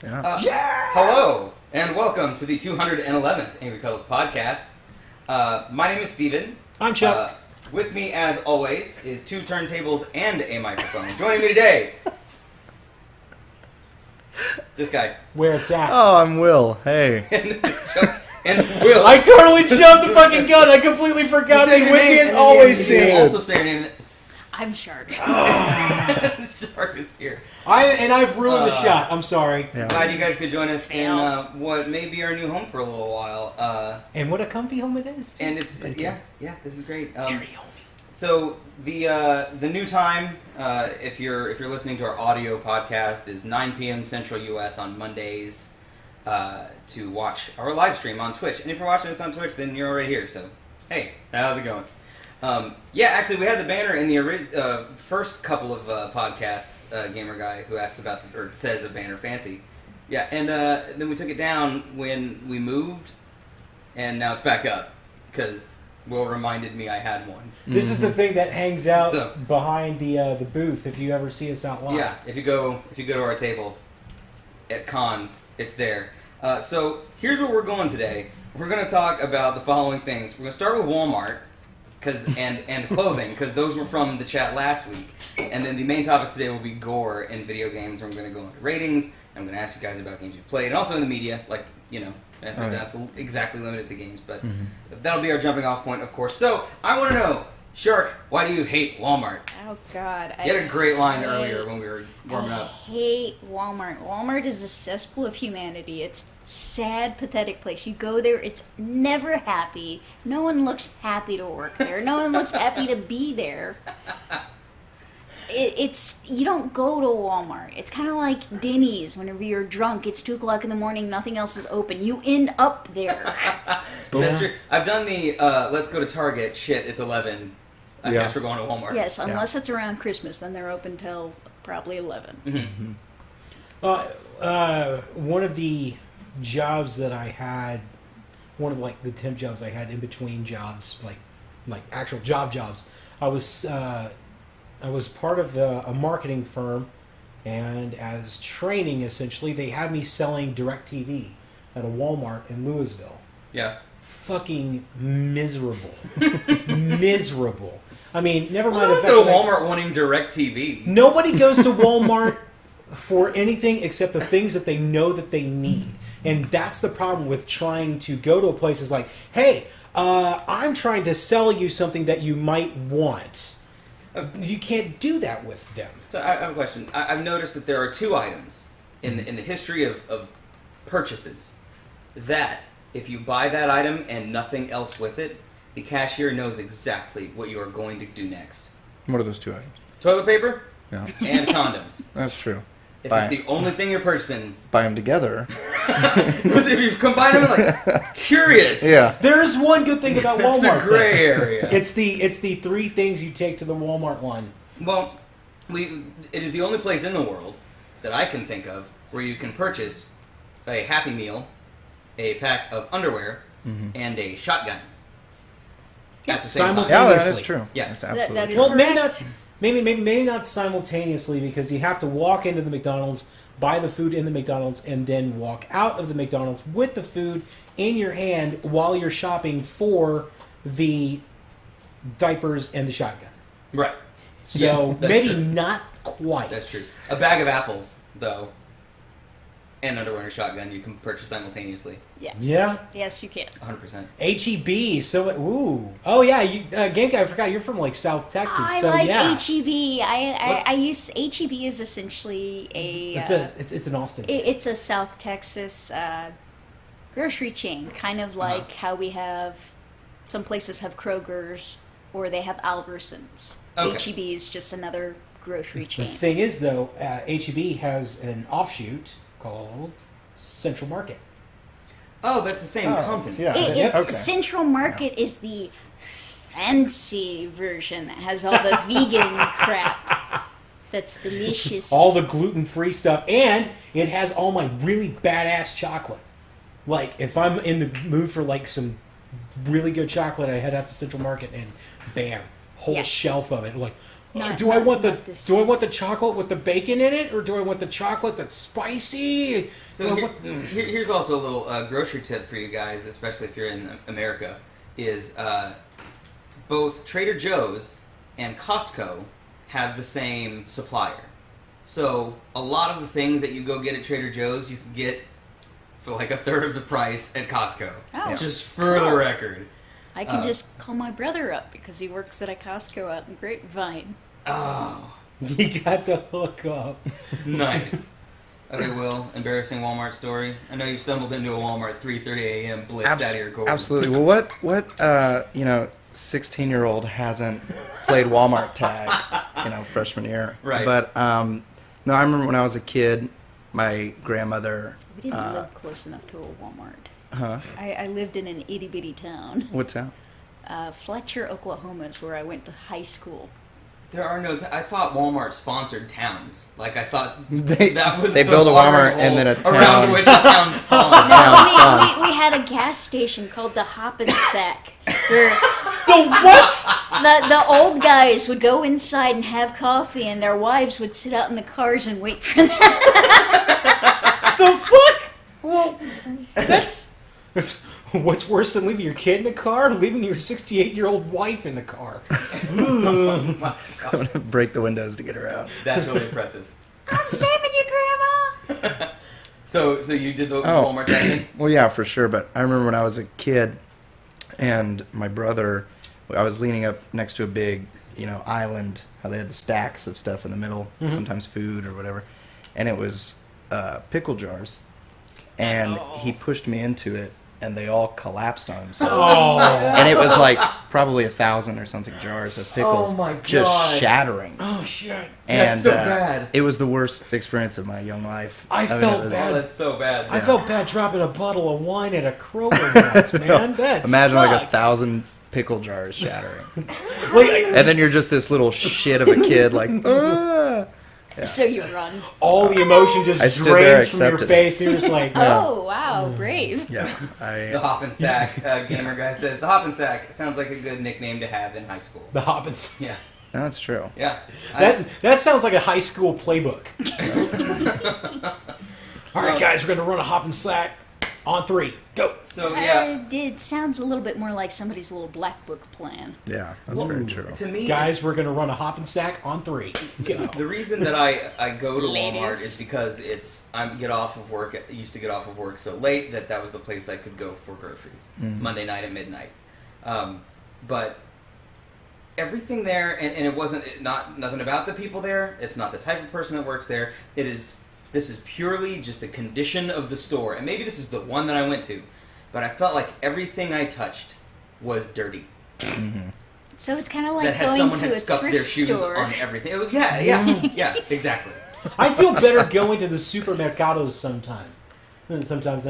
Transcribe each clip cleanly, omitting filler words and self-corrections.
Hello, and welcome to the 211th Angry Cuddles podcast. My name is Steven. I'm Chuck. With me, as always, is two turntables and a microphone. Joining me today, this guy. Where it's at. Oh, I'm Will. Hey. And Chuck and Will. I totally jumped the fucking gun. I completely forgot that with me as always thing. Also say your name. I'm Shark. Shark is here. I've ruined the shot. I'm sorry. Yeah. Glad you guys could join us in what may be our new home for a little while. And what a comfy home it is. Too. And it's yeah, this is great. Very homey. So the new time, if you're listening to our audio podcast, is 9 p.m. Central U.S. on Mondays to watch our live stream on Twitch. And if you're watching us on Twitch, then you're already here. So hey, how's it going? Actually, we had the banner in the first couple of podcasts. Gamer guy who asks about or says a banner fancy. Yeah, and then we took it down when we moved, and now it's back up because Will reminded me I had one. This is the thing that hangs out behind the booth. If you ever see us out live. Yeah, if you go to our table at cons, it's there. So here's where we're going today. We're going to talk about the following things. We're going to start with Walmart. And clothing, because those were from the chat last week. And then the main topic today will be Gore and video games. I'm going to go into ratings. I'm going to ask you guys about games you played, and also in the media, like, I think that's exactly limited to games, but that'll be our jumping off point, of course. So, I want to know, Shark, why do you hate Walmart? Oh, God. You had a great line earlier when we were warming up. I hate Walmart. Walmart is a cesspool of humanity. It's a sad, pathetic place. You go there, it's never happy. No one looks happy to work there. No one looks happy to be there. You don't go to Walmart. It's kind of like Denny's. Whenever you're drunk, it's 2 o'clock in the morning, nothing else is open. You end up there. That's true. I've done the let's go to Target, shit, it's 11. I guess we're going to Walmart. Yes, unless it's around Christmas, then they're open till probably 11. One of the jobs that I had, one of the temp jobs I had in between jobs, like actual jobs, I was part of a marketing firm, and as training, essentially, they had me selling DirecTV at a Walmart in Louisville. Yeah. Fucking miserable. Miserable. I mean, never mind the fact that Walmart wanting DirecTV. Nobody goes to Walmart for anything except the things that they know that they need. And that's the problem with trying to go to a place is like, hey, I'm trying to sell you something that you might want. You can't do that with them. So I have a question. I've noticed that there are two items in the history of purchases that if you buy that item and nothing else with it, the cashier knows exactly what you are going to do next. What are those two items? Toilet paper Yeah. and condoms. That's true. If it's the only thing you're purchasing... Buy them together. If you combine them, curious. Yeah. There's one good thing about Walmart. It's a gray area. It's the 3 things you take to the Walmart line. Well, it is the only place in the world that I can think of where you can purchase a Happy Meal, a pack of underwear, and a shotgun. At the same time. Simultaneously. Yeah, that is true. Yeah. That's absolutely That is true. Well, correct. maybe not simultaneously, because you have to walk into the McDonald's, buy the food in the McDonald's, and then walk out of the McDonald's with the food in your hand while you're shopping for the diapers and the shotgun. Right. So Yeah, maybe true. not quite. That's true. A bag of apples, though, and underwear and a shotgun you can purchase simultaneously. Yes. Yeah. Yes, you can. 100%. HEB. So ooh. Oh yeah. You Game Guy. I forgot you're from South Texas. I so like yeah. HEB. I use HEB is essentially It's an Austin. it's a South Texas grocery chain, kind of like how we have some places have Kroger's or they have Albertsons. Okay. HEB is just another grocery The chain. thing is, though, HEB has an offshoot called Central Market. Oh, that's the same company. Yeah. Okay. Central Market is the fancy version that has all the vegan crap. That's delicious. All the gluten-free stuff, and it has all my really badass chocolate. Like, if I'm in the mood for some really good chocolate, I head out to Central Market and bam, whole Yes. shelf of it. Like, do I want not this. the chocolate with the bacon in it, or do I want the chocolate that's spicy? So here's also a little grocery tip for you guys, especially if you're in America, is both Trader Joe's and Costco have the same supplier. So a lot of the things that you go get at Trader Joe's, you can get for like a third of the price at Costco. Oh, just for the record. I can just call my brother up because he works at a Costco out in Grapevine. Oh, You got the hook up. nice. Okay, Will, embarrassing Walmart story. I know you stumbled into a Walmart 3:30 a.m. blitzed out of your gold. Absolutely. Well, what 16-year-old hasn't played Walmart tag, freshman year? Right. But no, I remember when I was a kid, my grandmother. We didn't live close enough to a Walmart. Huh? I lived in an itty bitty town. What's that? Fletcher, Oklahoma is where I went to high school. There are no. I thought Walmart sponsored towns. Like I thought They that was build a Walmart and then a town around which a town spawned. No, we had a gas station called the Hop and Sack. Where The what? the old guys would go inside and have coffee, and their wives would sit out in the cars and wait for them. The fuck? Well, that's. What's worse than leaving your kid in the car? Leaving your 68-year-old wife in the car. I'm gonna break the windows to get her out. That's really impressive. I'm saving you, Grandma. So you did the Walmart tag thing? Well, yeah, for sure. But I remember when I was a kid, and my brother, I was leaning up next to a big, island. How they had the stacks of stuff in the middle, sometimes food or whatever, and it was pickle jars, and he pushed me into it, and they all collapsed on themselves. Oh. And it was like probably 1,000 or something jars of pickles, Oh my just God. shattering. Oh, shit. And That's so bad. it was the worst experience of my young life. I mean, felt it was- bad. Oh, that's so bad. I felt bad dropping a bottle of wine at a Kroger once, man. That Imagine like sucks. 1,000 pickle jars shattering. Like, And then you're just this little shit of a kid, like, ah. Yeah. So you run. all the emotion just I stood there, drains from your accepted it. face, and you're just like, Oh, wow, brave. Yeah, The Hop and Sack gamer guy says the Hop and Sack sounds like a good nickname to have in high school. the Hobbits. Yeah, that's true. yeah. That sounds like a high school playbook. All right, guys, we're gonna run a hop and sack on 3. Go. So yeah, It sounds a little bit more like somebody's little black book plan. Yeah, that's very true. to me, Guys, we're gonna run a hop and sack on 3. Go. the reason that I go to Ladies. Walmart is because I get off of work. I used to get off of work so late that was the place I could go for groceries. Monday night at midnight. But everything there, and it wasn't nothing about the people there. It's not the type of person that works there. This is purely just the condition of the store, and maybe this is the one that I went to, but I felt like everything I touched was dirty. So it's kind of That like had going someone to had a scuffed their thrift shoes store. on everything. It was yeah, exactly. I feel better going to the supermercados sometimes than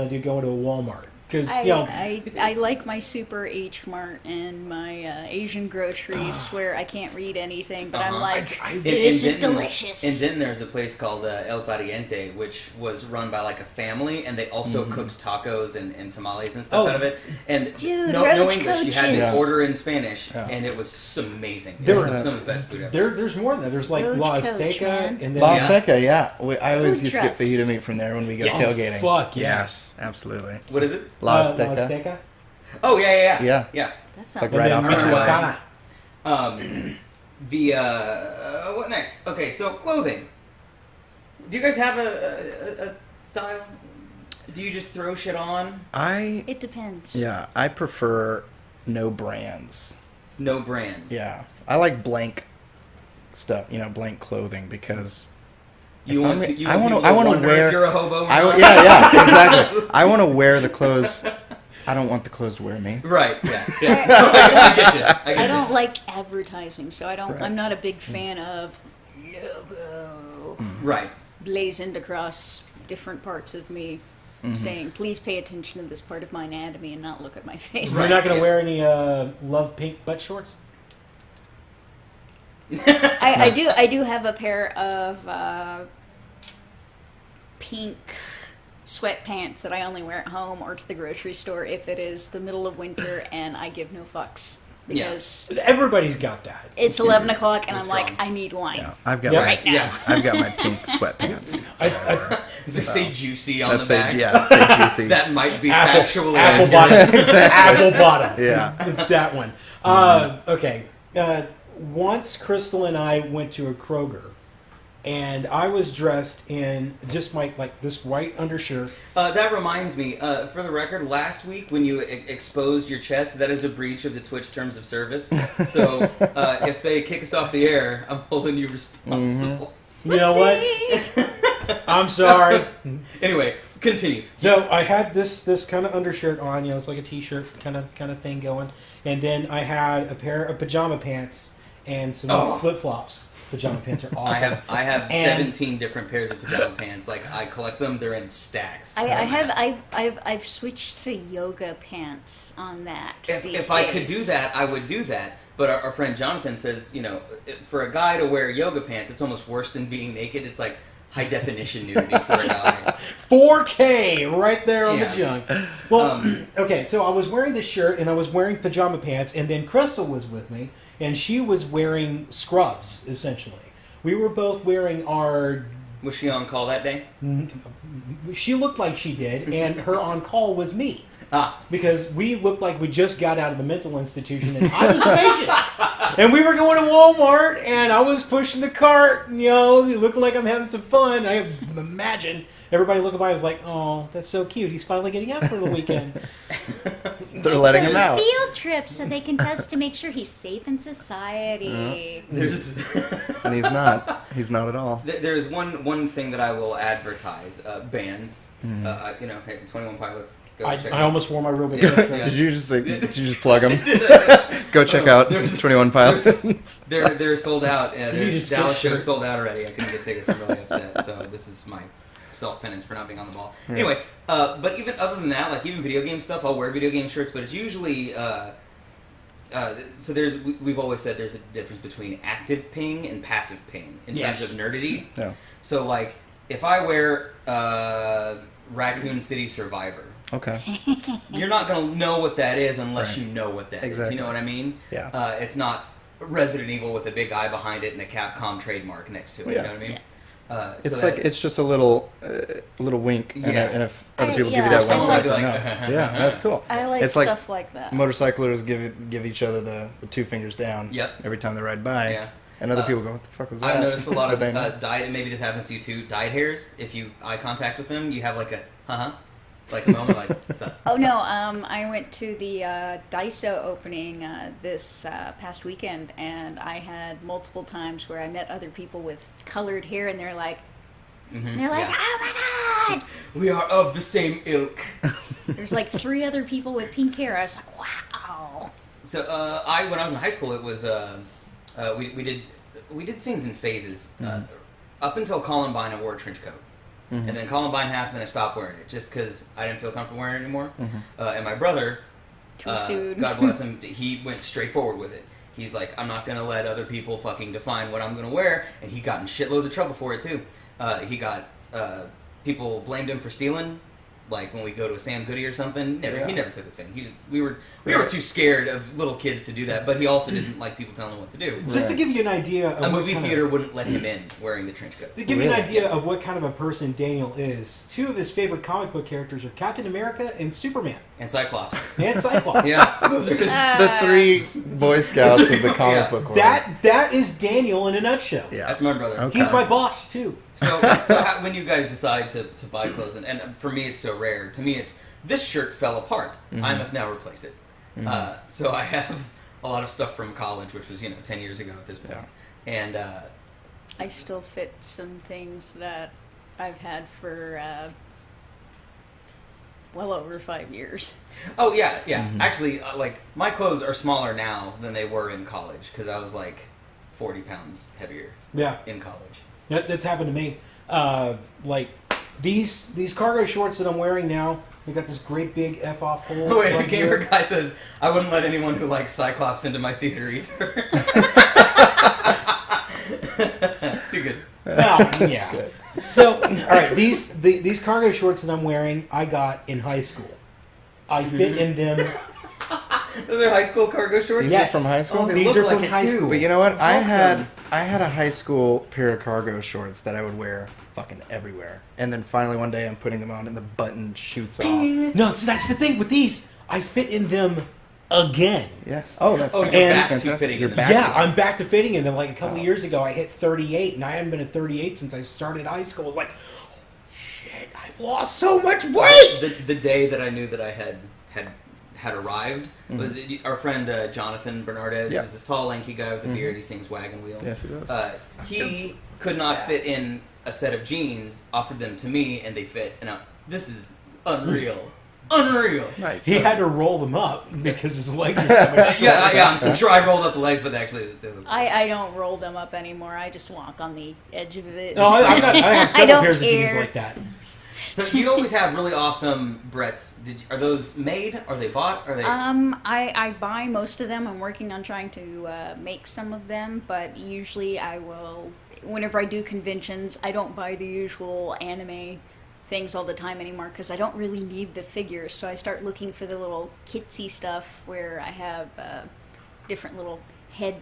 I do going to a Walmart. Because, I like my Super H Mart and my Asian groceries where I can't read anything, but I'm like, this is delicious. In Denton, there's a place called El Pariente, which was run by like a family, and they also cooked tacos and tamales and stuff out of it. And Dude, no roach English, you had to coaches. order in Spanish, Yeah. and it was amazing. It There was were- some of the best food ever. there's more than that. There's like Roach La Coach, Azteca, man. and then La Yeah. Azteca, yeah. I always Food used to get trucks. fajita meat from there when we go Yes. tailgating. Fuck yeah. Yes, absolutely. What is it? La La Azteca. Azteca. Oh yeah. Yeah. That like sounds right And off then the Michoacana. What next? Okay, so clothing. Do you guys have a style? Do you just throw shit on? It depends. I prefer no brands. No brands. Yeah. I like blank stuff, blank clothing because You If want I'm- to? You I want wanna- people I wanna wonder wear- if you're a hobo. Or I, not? yeah, exactly. I want to wear the clothes. I don't want the clothes to wear me. Right. Yeah. I get you. I get I you. don't like advertising, so I don't. Right. I'm not a big fan of logo Right. blazoned across different parts of me, saying, "Please pay attention to this part of my anatomy and not look at my face." You're not going to yeah. wear any love pink butt shorts? I do have a pair of pink sweatpants that I only wear at home or to the grocery store if it is the middle of winter and I give no fucks. because Everybody's got that. it's 11 o'clock and I'm Withdrawn. like, I need wine. Yeah, I've got Yeah. my Right now. Yeah. I've got my pink sweatpants. They say juicy on the That's back. that's a juicy. That might be Apple factually bottom. Exactly. Apple bottom. Yeah. It's that one. Okay. Once Crystal and I went to a Kroger, and I was dressed in just my this white undershirt. That reminds me, for the record, last week when you exposed your chest, that is a breach of the Twitch terms of service. So if they kick us off the air, I'm holding you responsible. You know what? I'm sorry. Anyway, continue. So I had this kind of undershirt on, it's like a t-shirt kind of thing going, and then I had a pair of pajama pants and some flip-flops. Pajama pants are awesome. I have And- 17 different pairs of pajama pants. Like I collect them; they're in stacks. I've switched to yoga pants on that. If I could do that, I would do that. But our friend Jonathan says, for a guy to wear yoga pants, it's almost worse than being naked. It's like high definition nudity for a guy. 4K right there on Yeah. the junk. Well, okay, so I was wearing this shirt and I was wearing pajama pants, and then Crystal was with me, and she was wearing scrubs, essentially. We were both wearing our... Was she on call that day? She looked like she did, and her on-call was me. Ah. Because we looked like we just got out of the mental institution, and I was the patient. And we were going to Walmart, and I was pushing the cart, and, it looked like I'm having some fun. I imagine everybody looking by was like, oh, that's so cute. He's finally getting out for the weekend. They're letting him out. Field trip so they can test to make sure he's safe in society. There's And he's not. He's not at all. there's one thing that I will advertise: bands. Hey, 21 Pilots. Go check I it out. almost wore my real big shirt. Yeah. Did you just plug him? Go check out There's- 21 Pilots. They're sold out. You Their just Dallas get show shirt. sold out already. I couldn't get tickets. I'm really upset. So this is my self-penance for not being on the ball. Anyway, but even other than that, like even video game stuff, I'll wear video game shirts, but it's usually... so we've always said there's a difference between active ping and passive ping in Yes. terms of nerdity. Yeah. So like, if I wear Raccoon City Survivor, Okay. you're not going to know what that is unless Right. you know what that is. Exactly. You know what I mean? Yeah. It's not Resident Evil with a big eye behind it and a Capcom trademark next to it. Yeah. You know what I mean? It's so like it's just a little wink, and, Yeah. and if other I- people yeah, give you that someone wink, might back, be then like, no. Yeah, that's cool. I like It's like stuff like that. motorcyclers give each other the two fingers down. Yep. Every time they ride by. Yeah. And other people go, "What the fuck was that?" I've noticed a lot But of they know. dyed, maybe this happens to you too, dyed hairs. If you eye contact with them, you have like a, like a moment like, what's up? Oh no! I went to the Daiso opening this past weekend, and I had multiple times where I met other people with colored hair, and they're like, Yeah. "Oh my god!" We are of the same ilk. There's like 3 other people with pink hair. I was like, "Wow!" So when I was in high school, it was we did things in phases. Up until Columbine, I wore a trench coat, and then Columbine happened, and I stopped wearing it just because I didn't feel comfortable wearing it anymore. And my brother, Too soon. God bless him, he went straight forward with it. He's like, I'm not gonna let other people fucking define what I'm gonna wear, and he got in shitloads of trouble for it too. He got people blamed him for stealing. Like when we go to a Sam Goody or something, he never took a thing. We were too scared of little kids to do that, but he also didn't like people telling him what to do. Just to give you an idea of A movie theater wouldn't let him in wearing the trench coat. To give you an Really? idea of what kind of a person Daniel is, 2 of his favorite comic book characters are Captain America and Superman. And Cyclops. And Cyclops. Yeah, those are his. The 3 Boy Scouts of the comic Yeah. book world. That is Daniel in a nutshell. Yeah. That's my brother. Okay. He's my boss, too. So when you guys decide to buy clothes, and for me it's so rare. To me, it's this shirt fell apart. I must now replace it. So I have a lot of stuff from college, which was 10 years ago at this point. And I still fit some things that I've had for well over 5 years. oh yeah. Actually, like my clothes are smaller now than they were in college because I was like 40 pounds heavier Yeah, in college. that's happened to me. Like these cargo shorts that I'm wearing now, they got this great big F-off hole. Oh, wait, right a gamer here. guy says, I wouldn't let anyone who likes Cyclops into my theater either. Too good. Well, yeah. good. So, all right, these cargo shorts that I'm wearing, I got in high school. I fit in them. Those are high school cargo shorts? These Yes. are from high school? Oh, they These look are like from it high too. school. But you know what? I Welcome. had a high school pair of cargo shorts that I would wear fucking everywhere. And then finally one day I'm putting them on and the button shoots off. No, so that's the thing with these. I fit in them again. Yeah. Oh, that's Oh, great. you're back to Fantastic. fitting You're in back them. Yeah, to- I'm back to fitting in them. Like a couple Wow. years ago, I hit 38, and I haven't been at 38 since I started high school. I was like, shit, I've lost so much weight. The day that I knew that I had arrived was our friend Jonathan Bernardez. Yeah. Who's this tall, lanky guy with a beard. He sings Wagon Wheel. Yes, he does. He could not fit in a set of jeans. Offered them to me, and they fit. And this is unreal, unreal. Nice. He had to roll them up because his legs are so much shorter. Yeah. I'm sure I rolled up the legs, but actually, they look I don't roll them up anymore. I just walk on the edge of it. No, I have several don't pairs of care. jeans like that. So you always have really awesome Bretts. Are those made? Are they bought? Are they? I buy most of them. I'm working on trying to make some of them, but usually I will. Whenever I do conventions, I don't buy the usual anime things all the time anymore because I don't really need the figures. So I start looking for the little kitsy stuff where I have different little head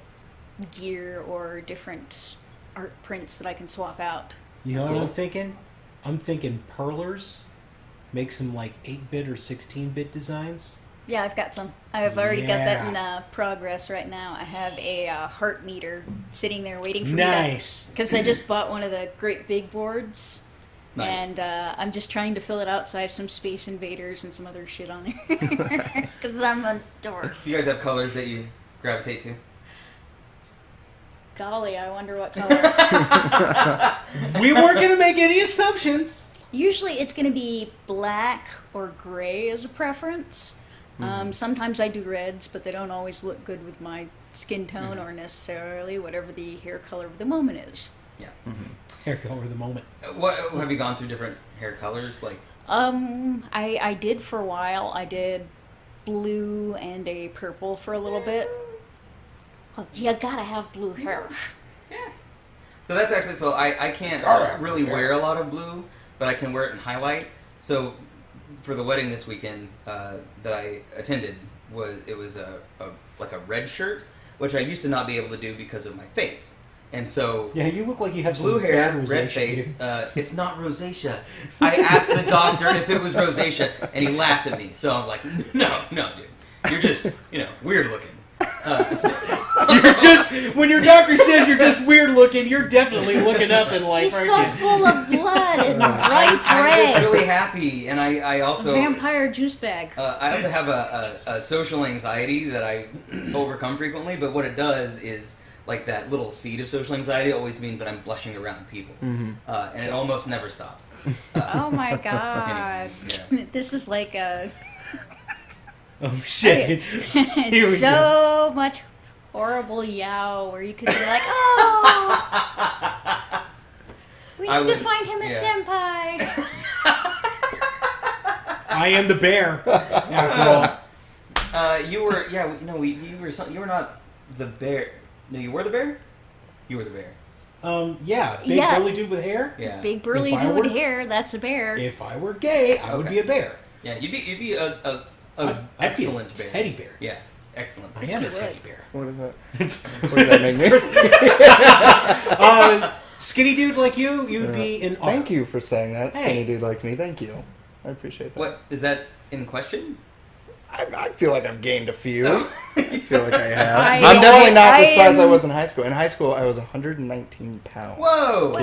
gear or different art prints that I can swap out. You know Cool. what I'm thinking? I'm thinking Perlers. Make some like 8-bit or 16-bit designs. Yeah, I've got some. I've already got that in Yeah. progress right now. I have a heart meter sitting there waiting for Nice. me because I just bought one of the great big boards. Nice. And I'm just trying to fill it out so I have some Space Invaders and some other shit on there. Because I'm a dork. Do you guys have colors that you gravitate to? Golly, I wonder what color. We weren't going to make any assumptions. Usually it's going to be black or gray as a preference. Sometimes I do reds, but they don't always look good with my skin tone or necessarily whatever the hair color of the moment is. Yeah. Hair color of the moment. What have you gone through different hair colors? Like, I did for a while. I did blue and a purple for a little bit. Well, you gotta have blue hair. so that's actually so I can't really wear a lot of blue, but I can wear it in highlight. So for the wedding this weekend that I attended was a red shirt, which I used to not be able to do because of my face. And so, Yeah, you look like you have blue some hair, bad red rosacea, face. dude. It's not rosacea. I asked the doctor if it was rosacea, and he laughed at me. So I was like, no, dude. You're just, weird looking. You're just, when your doctor says you're just weird looking, you're definitely looking up in life, He's aren't so you? full of blood and bright I'm just red. really happy, and I also Vampire juice bag. I also have a social anxiety that I overcome frequently. But what it does is, like, that little seed of social anxiety always means that I'm blushing around people, and it almost never stops. Oh my god. Yeah. This is like a Oh, shit. Here we so much horrible yow where you could be like, oh, we I need to would- find him a senpai. I am the bear, after all. You were you were not the bear. No, you were the bear. You were the bear. Yeah, big Yeah. burly dude with hair. Yeah. Big burly If I dude were- with hair, that's a bear. If I were gay, I would Okay. be a bear. Yeah. You'd be a I'd excellent be a bear. teddy bear. Yeah. Excellent. I Yes, am you a teddy would. bear. What is that? What does that make me? Skinny dude like you'd be an Thank you for saying that, skinny Hey. dude like me. Thank you. I appreciate that. What is that in question? I feel like I've gained a few. I feel like I have. I- I'm definitely not the I size I am- was in high school. In high school, I was 119 pounds. Whoa.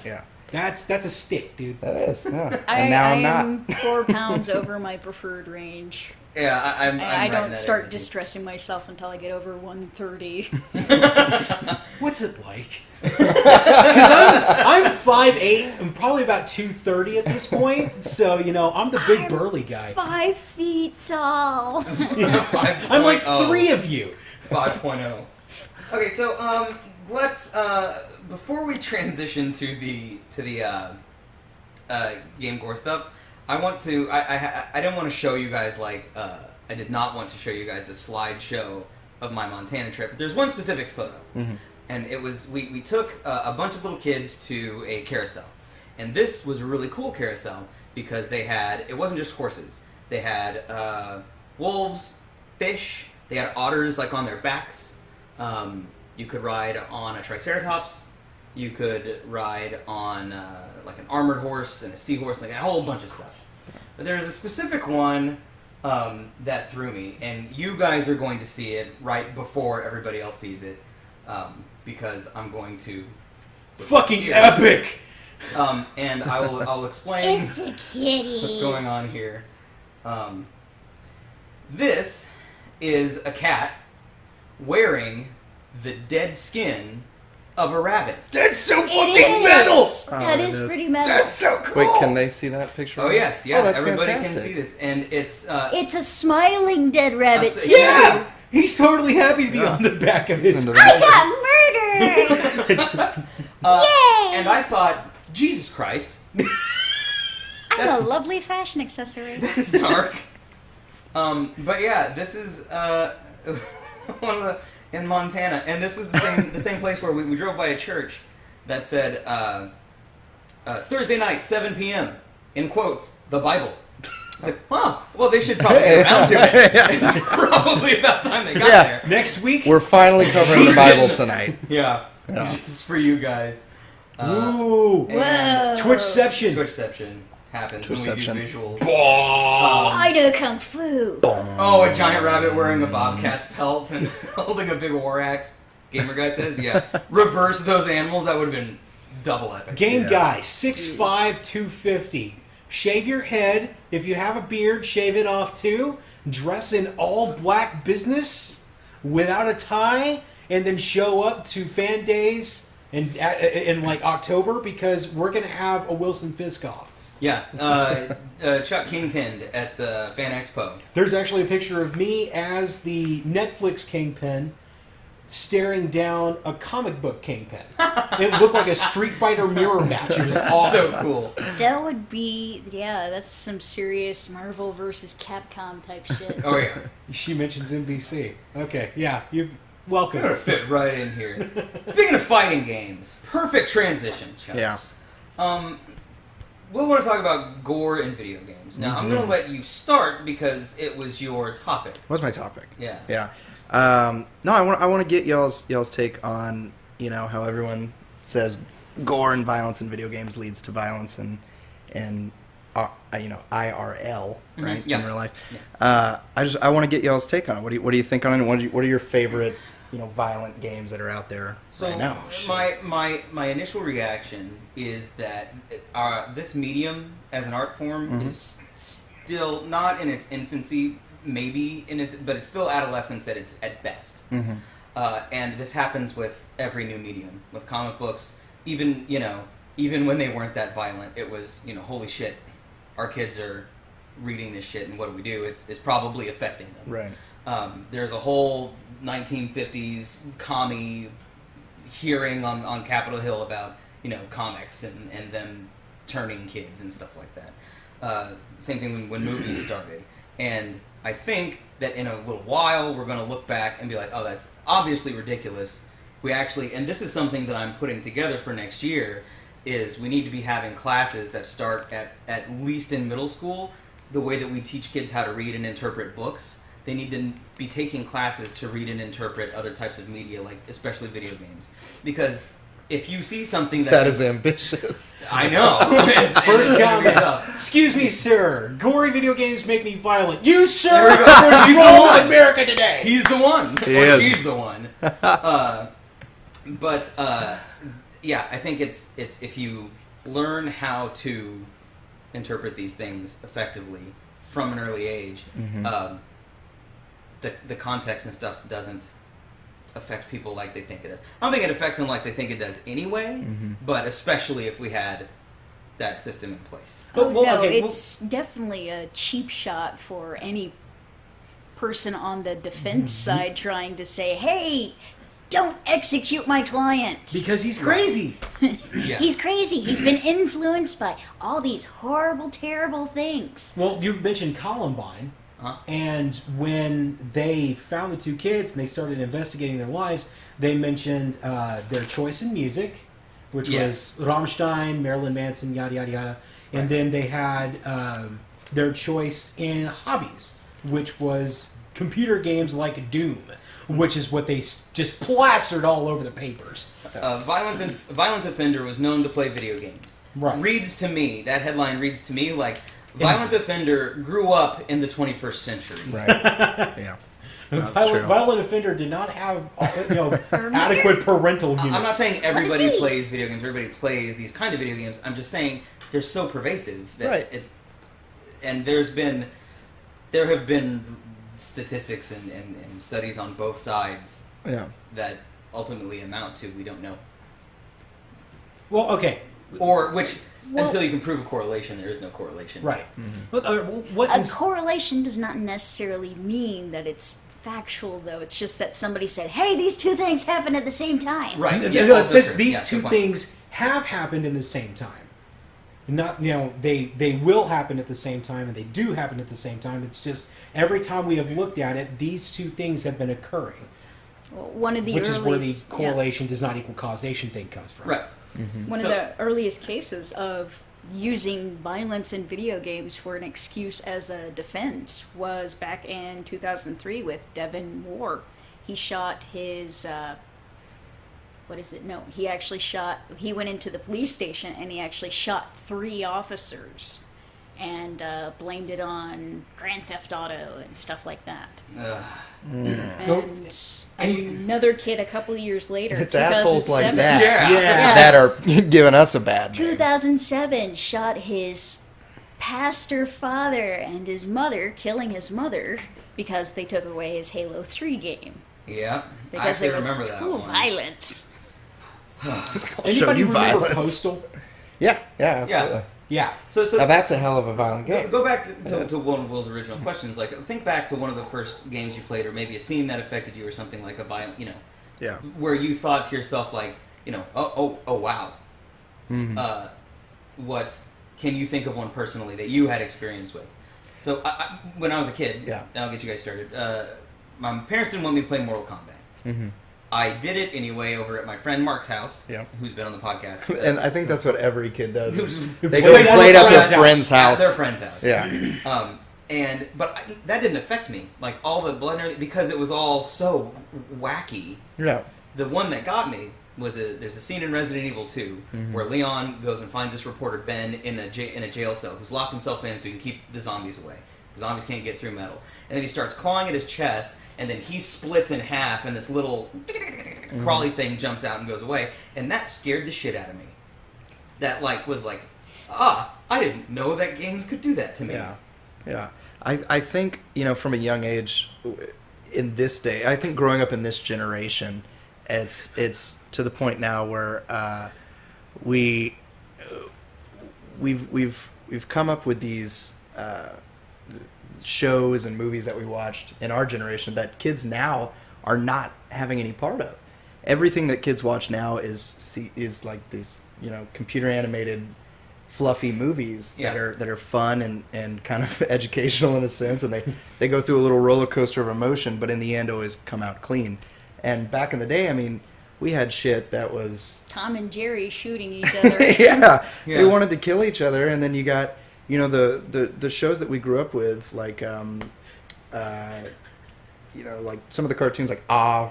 Yeah, That's a stick, dude. that is. Yeah. I And now I'm not. am 4 pounds over my preferred range. Yeah. I'm I right in don't that start area. distressing myself until I get over 130. What's it like? Because I'm 5'8", I'm probably about 230 at this point, so I'm the big I'm burly guy. 5 feet tall. I'm like 3 of you. 5.0. Okay, so let's before we transition to the Game Gore stuff, I want to I didn't want to show you guys I did not want to show you guys a slideshow of my Montana trip. But there's one specific photo, and it was we took a bunch of little kids to a carousel, and this was a really cool carousel because it wasn't just horses. They had wolves, fish, They had otters like on their backs. You could ride on a triceratops. You could ride on like an armored horse and a seahorse, like a whole bunch of stuff. But there's a specific one that threw me, and you guys are going to see it right before everybody else sees it, because I'm going to fucking epic. And I'll explain It's a kitty. what's going on here. This is a cat wearing the dead skin of a rabbit. That's so It fucking is. metal! That Oh, is it is. pretty metal. That's so cool! Wait, can they see that picture? Oh yes, yeah, Oh, that's everybody fantastic. can see this, and it's It's a smiling dead rabbit, too. Yeah! He's totally happy to be on the back of his... Into the- I got murdered! Yay! And I thought, Jesus Christ, I have that's- a lovely fashion accessory. that's dark. But yeah, this is one of the in Montana, and this was the same place where we drove by a church that said Thursday night, 7 p.m. in quotes, the Bible. It's like, huh? Well, they should probably get around to it. It's probably about time they got there. Next week? We're finally covering the Bible tonight. Yeah, Yeah. just for you guys. Ooh. And Whoa. Twitchception. Twitchception happens when we do Twitchception. visuals. I know Kung Fu. Oh, a giant rabbit wearing a bobcat's pelt and holding a big war axe. Gamer guy says, yeah. Reverse those animals, that would have been double epic. Game Yeah. guy, 6'5", 250. Shave your head. If you have a beard, shave it off too. Dress in all black business without a tie, and then show up to fan days in like October, because we're gonna have a Wilson Fisk off. Yeah, Chuck Kingpin at Fan Expo. There's actually a picture of me as the Netflix Kingpin staring down a comic book Kingpin. It looked like a Street Fighter mirror match. It was awesome. So cool. That would be, yeah, that's some serious Marvel versus Capcom type shit. Oh, yeah. She mentions NBC. Okay, yeah, you're We're welcome. going to fit right in here. Speaking of fighting games, perfect transition, Chuck. Yeah. We'll want to talk about gore in video games. Now, I'm going to let you start because it was your topic. What's my topic? Yeah. Yeah. No, I want to get y'all's take on, you know, how everyone says gore and violence in video games leads to violence and you know, IRL, right, Yeah. in real life. Yeah. I want to get y'all's take on it. What do you think on it? What are your favorite, you know, violent games that are out there So right now? my initial reaction is that this medium as an art form is still not in its infancy, maybe but it's still adolescence at best. Mm-hmm. And this happens with every new medium, with comic books. Even when they weren't that violent, it was, you know, holy shit, our kids are reading this shit, and what do we do? It's probably affecting them. Right. There's a whole 1950s commie hearing on Capitol Hill about, you know, comics and them turning kids and stuff like that. Same thing when movies started. And I think that in a little while we're going to look back and be like, oh, that's obviously ridiculous. We actually, and this is something that I'm putting together for next year, is we need to be having classes that start at least in middle school, the way that we teach kids how to read and interpret books. They need to be taking classes to read and interpret other types of media, like especially video games. Because if you see something That is ambitious. I know. First It's gonna be comment. tough. Excuse me, sir. Gory video games make me violent. You, There sir, we go. would He's the rule one. America today. He's the one. He Or is. she's the one. Yeah, I think it's if you learn how to interpret these things effectively from an early age, the context and stuff doesn't affect people like they think it does. I don't think it affects them like they think it does anyway, but especially if we had that system in place. Oh, Well, no, okay, well- it's definitely a cheap shot for any person on the defense side trying to say, hey, don't execute my client. Because he's crazy. Yeah. He's crazy. He's been influenced by all these horrible, terrible things. Well, you mentioned Columbine. Uh-huh. And when they found the two kids and they started investigating their lives, they mentioned their choice in music, which Yes. was Rammstein, Marilyn Manson, yada, yada, yada. And then they had their choice in hobbies, which was computer games like Doom, which is what they just plastered all over the papers. Violent offender was known to play video games. Right. That headline reads to me like violent offender grew up in the 21st century. Right. Yeah. That's true. Violent offender did not have adequate parental units. I'm not saying everybody What is plays video games. Everybody plays these kind of video games. I'm just saying they're so pervasive that and there have been statistics and studies on both sides that ultimately amount to we don't know. Well, okay. Until you can prove a correlation, there is no correlation. Right. Mm-hmm. But, Correlation does not necessarily mean that it's factual, though. It's just that somebody said, hey, these two things happen at the same time. Right. It says these two things have happened in the same time. Not, they will happen at the same time, and they do happen at the same time. It's just every time we have looked at it, these two things have been occurring. Well, one of the which is where the correlation does not equal causation thing comes from. Right. Mm-hmm. One of the earliest cases of using violence in video games for an excuse as a defense was back in 2003 with Devin Moore. He shot his... he went into the police station and he actually shot 3 officers and blamed it on Grand Theft Auto and stuff like that. And another kid a couple of years later, It's assholes like that Yeah. that are giving us a bad name. 2007 shot his pastor father and his mother, killing his mother because they took away his Halo 3 game. Yeah. Because I it was remember that too one. violent. Anybody remember violence. Postal? Yeah, absolutely. Yeah. So Now that's a hell of a violent game. go back to one of Will's original questions. Like, think back to one of the first games you played, or maybe a scene that affected you, or something like a violent, Yeah. where you thought to yourself, like, oh wow. Mm-hmm. What can you think of one personally that you had experience with? So when I was a kid, I'll get you guys started. My parents didn't want me to play Mortal Kombat. Mm-hmm. I did it anyway over at my friend Mark's house, Yeah. who's been on the podcast. And I think that's what every kid does. They They go played play it at up their their friend's At house. their friend's house. Yeah. But that didn't affect me. Like, all the blood and everything, because it was all so wacky. Yeah. The one that got me was there's a scene in Resident Evil 2 where Leon goes and finds this reporter Ben in a jail cell who's locked himself in so he can keep the zombies away. The zombies can't get through metal. And then he starts clawing at his chest, and then he splits in half, and this little crawly thing jumps out and goes away. And that scared the shit out of me. That was I didn't know that games could do that to me. Yeah. I think, from a young age, in this day, I think growing up in this generation, it's to the point now where we've come up with these shows and movies that we watched in our generation that kids now are not having any part of. Everything that kids watch now is like these, computer animated fluffy movies that are fun and kind of educational in a sense, and they go through a little roller coaster of emotion, but in the end always come out clean. And back in the day, I mean, we had shit that was Tom and Jerry shooting each other. They wanted to kill each other, and then you got the shows that we grew up with, like like some of the cartoons, like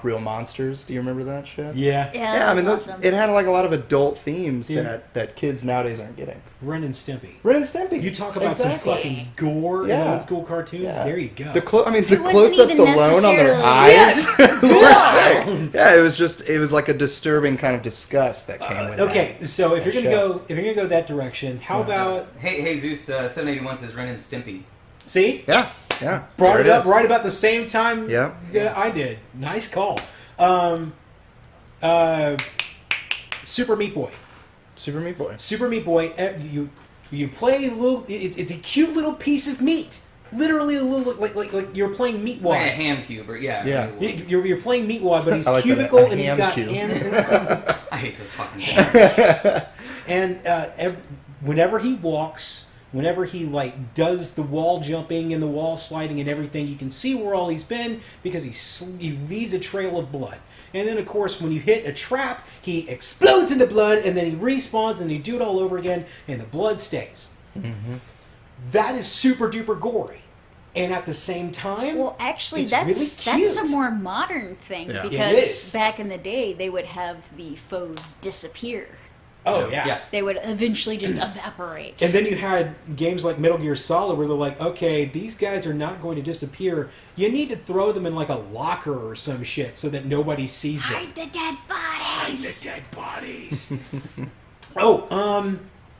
Real Monsters. Do you remember that shit? Yeah. Yeah, I mean, awesome. it had like a lot of adult themes that kids nowadays aren't getting. Ren and Stimpy. Ren and Stimpy. You talk about some fucking gore in old school cartoons. Yeah. There you go. The wasn't close-ups even alone on their necessarily- eyes. Yeah, it was like a disturbing kind of disgust that came with Okay, that. so if you're gonna show. go that direction, how about Hey Zeus 781 says Ren and Stimpy. see? Yeah. Brought There it up is. right about the same time. Yeah. I did. Nice call. Super Meat Boy. Super Meat Boy. Super Meat Boy. You play a little. It's a cute little piece of meat. Literally a little like you're playing meat Like a wad. ham cube, or Yeah. You're playing meat wad, but he's I like that, cubicle a and he's ham got cube. hands. I hate those fucking games. And whenever he walks, whenever he does the wall jumping and the wall sliding and everything, you can see where all he's been because he leaves a trail of blood. And then, of course, when you hit a trap, he explodes into blood, and then he respawns, and you do it all over again, and the blood stays. Mm-hmm. That is super duper gory. and at the same time, Well, actually, it's that's really a cute. more modern thing Yeah. It because is. back in the day they would have the foes disappear. oh yeah. Yeah. They would eventually just evaporate. And then you had games like Metal Gear Solid where they're like, okay, these guys are not going to disappear. You need to throw them in like a locker or some shit so that nobody sees them. hide the dead Hide bodies. the dead bodies.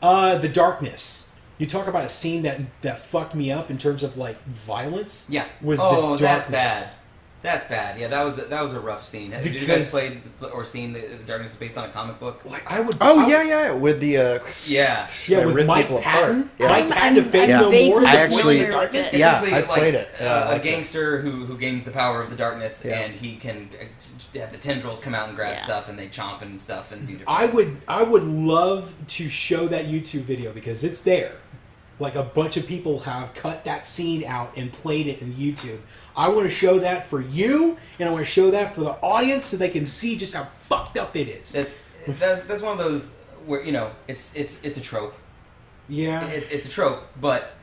The Darkness. You talk about a scene that fucked me up in terms of like violence. Yeah. Was oh, the that's Darkness. bad. That's bad. Yeah, that was a rough scene. Did you Because- guys played or seen the Darkness is based on a comic book? Like I would. Oh I would- yeah, with the Yeah. Yeah, that with rip Mike people Patton. apart. Yeah. Mike Patton of Fate I'm No vaguely More. I The actually- Voice of familiar with Darkness. it. Yeah, Essentially, I played it. A I liked it. gangster who gains the power of the darkness, Yeah. and he can have the tendrils come out and grab Yeah. stuff, and they chomp and stuff and do different. I would love to show that YouTube video because it's there. Like a bunch of people have cut that scene out and played it in YouTube. I want to show that for you, and I want to show that for the audience so they can see just how fucked up it is. That's one of those where it's a trope. Yeah. It's a trope, but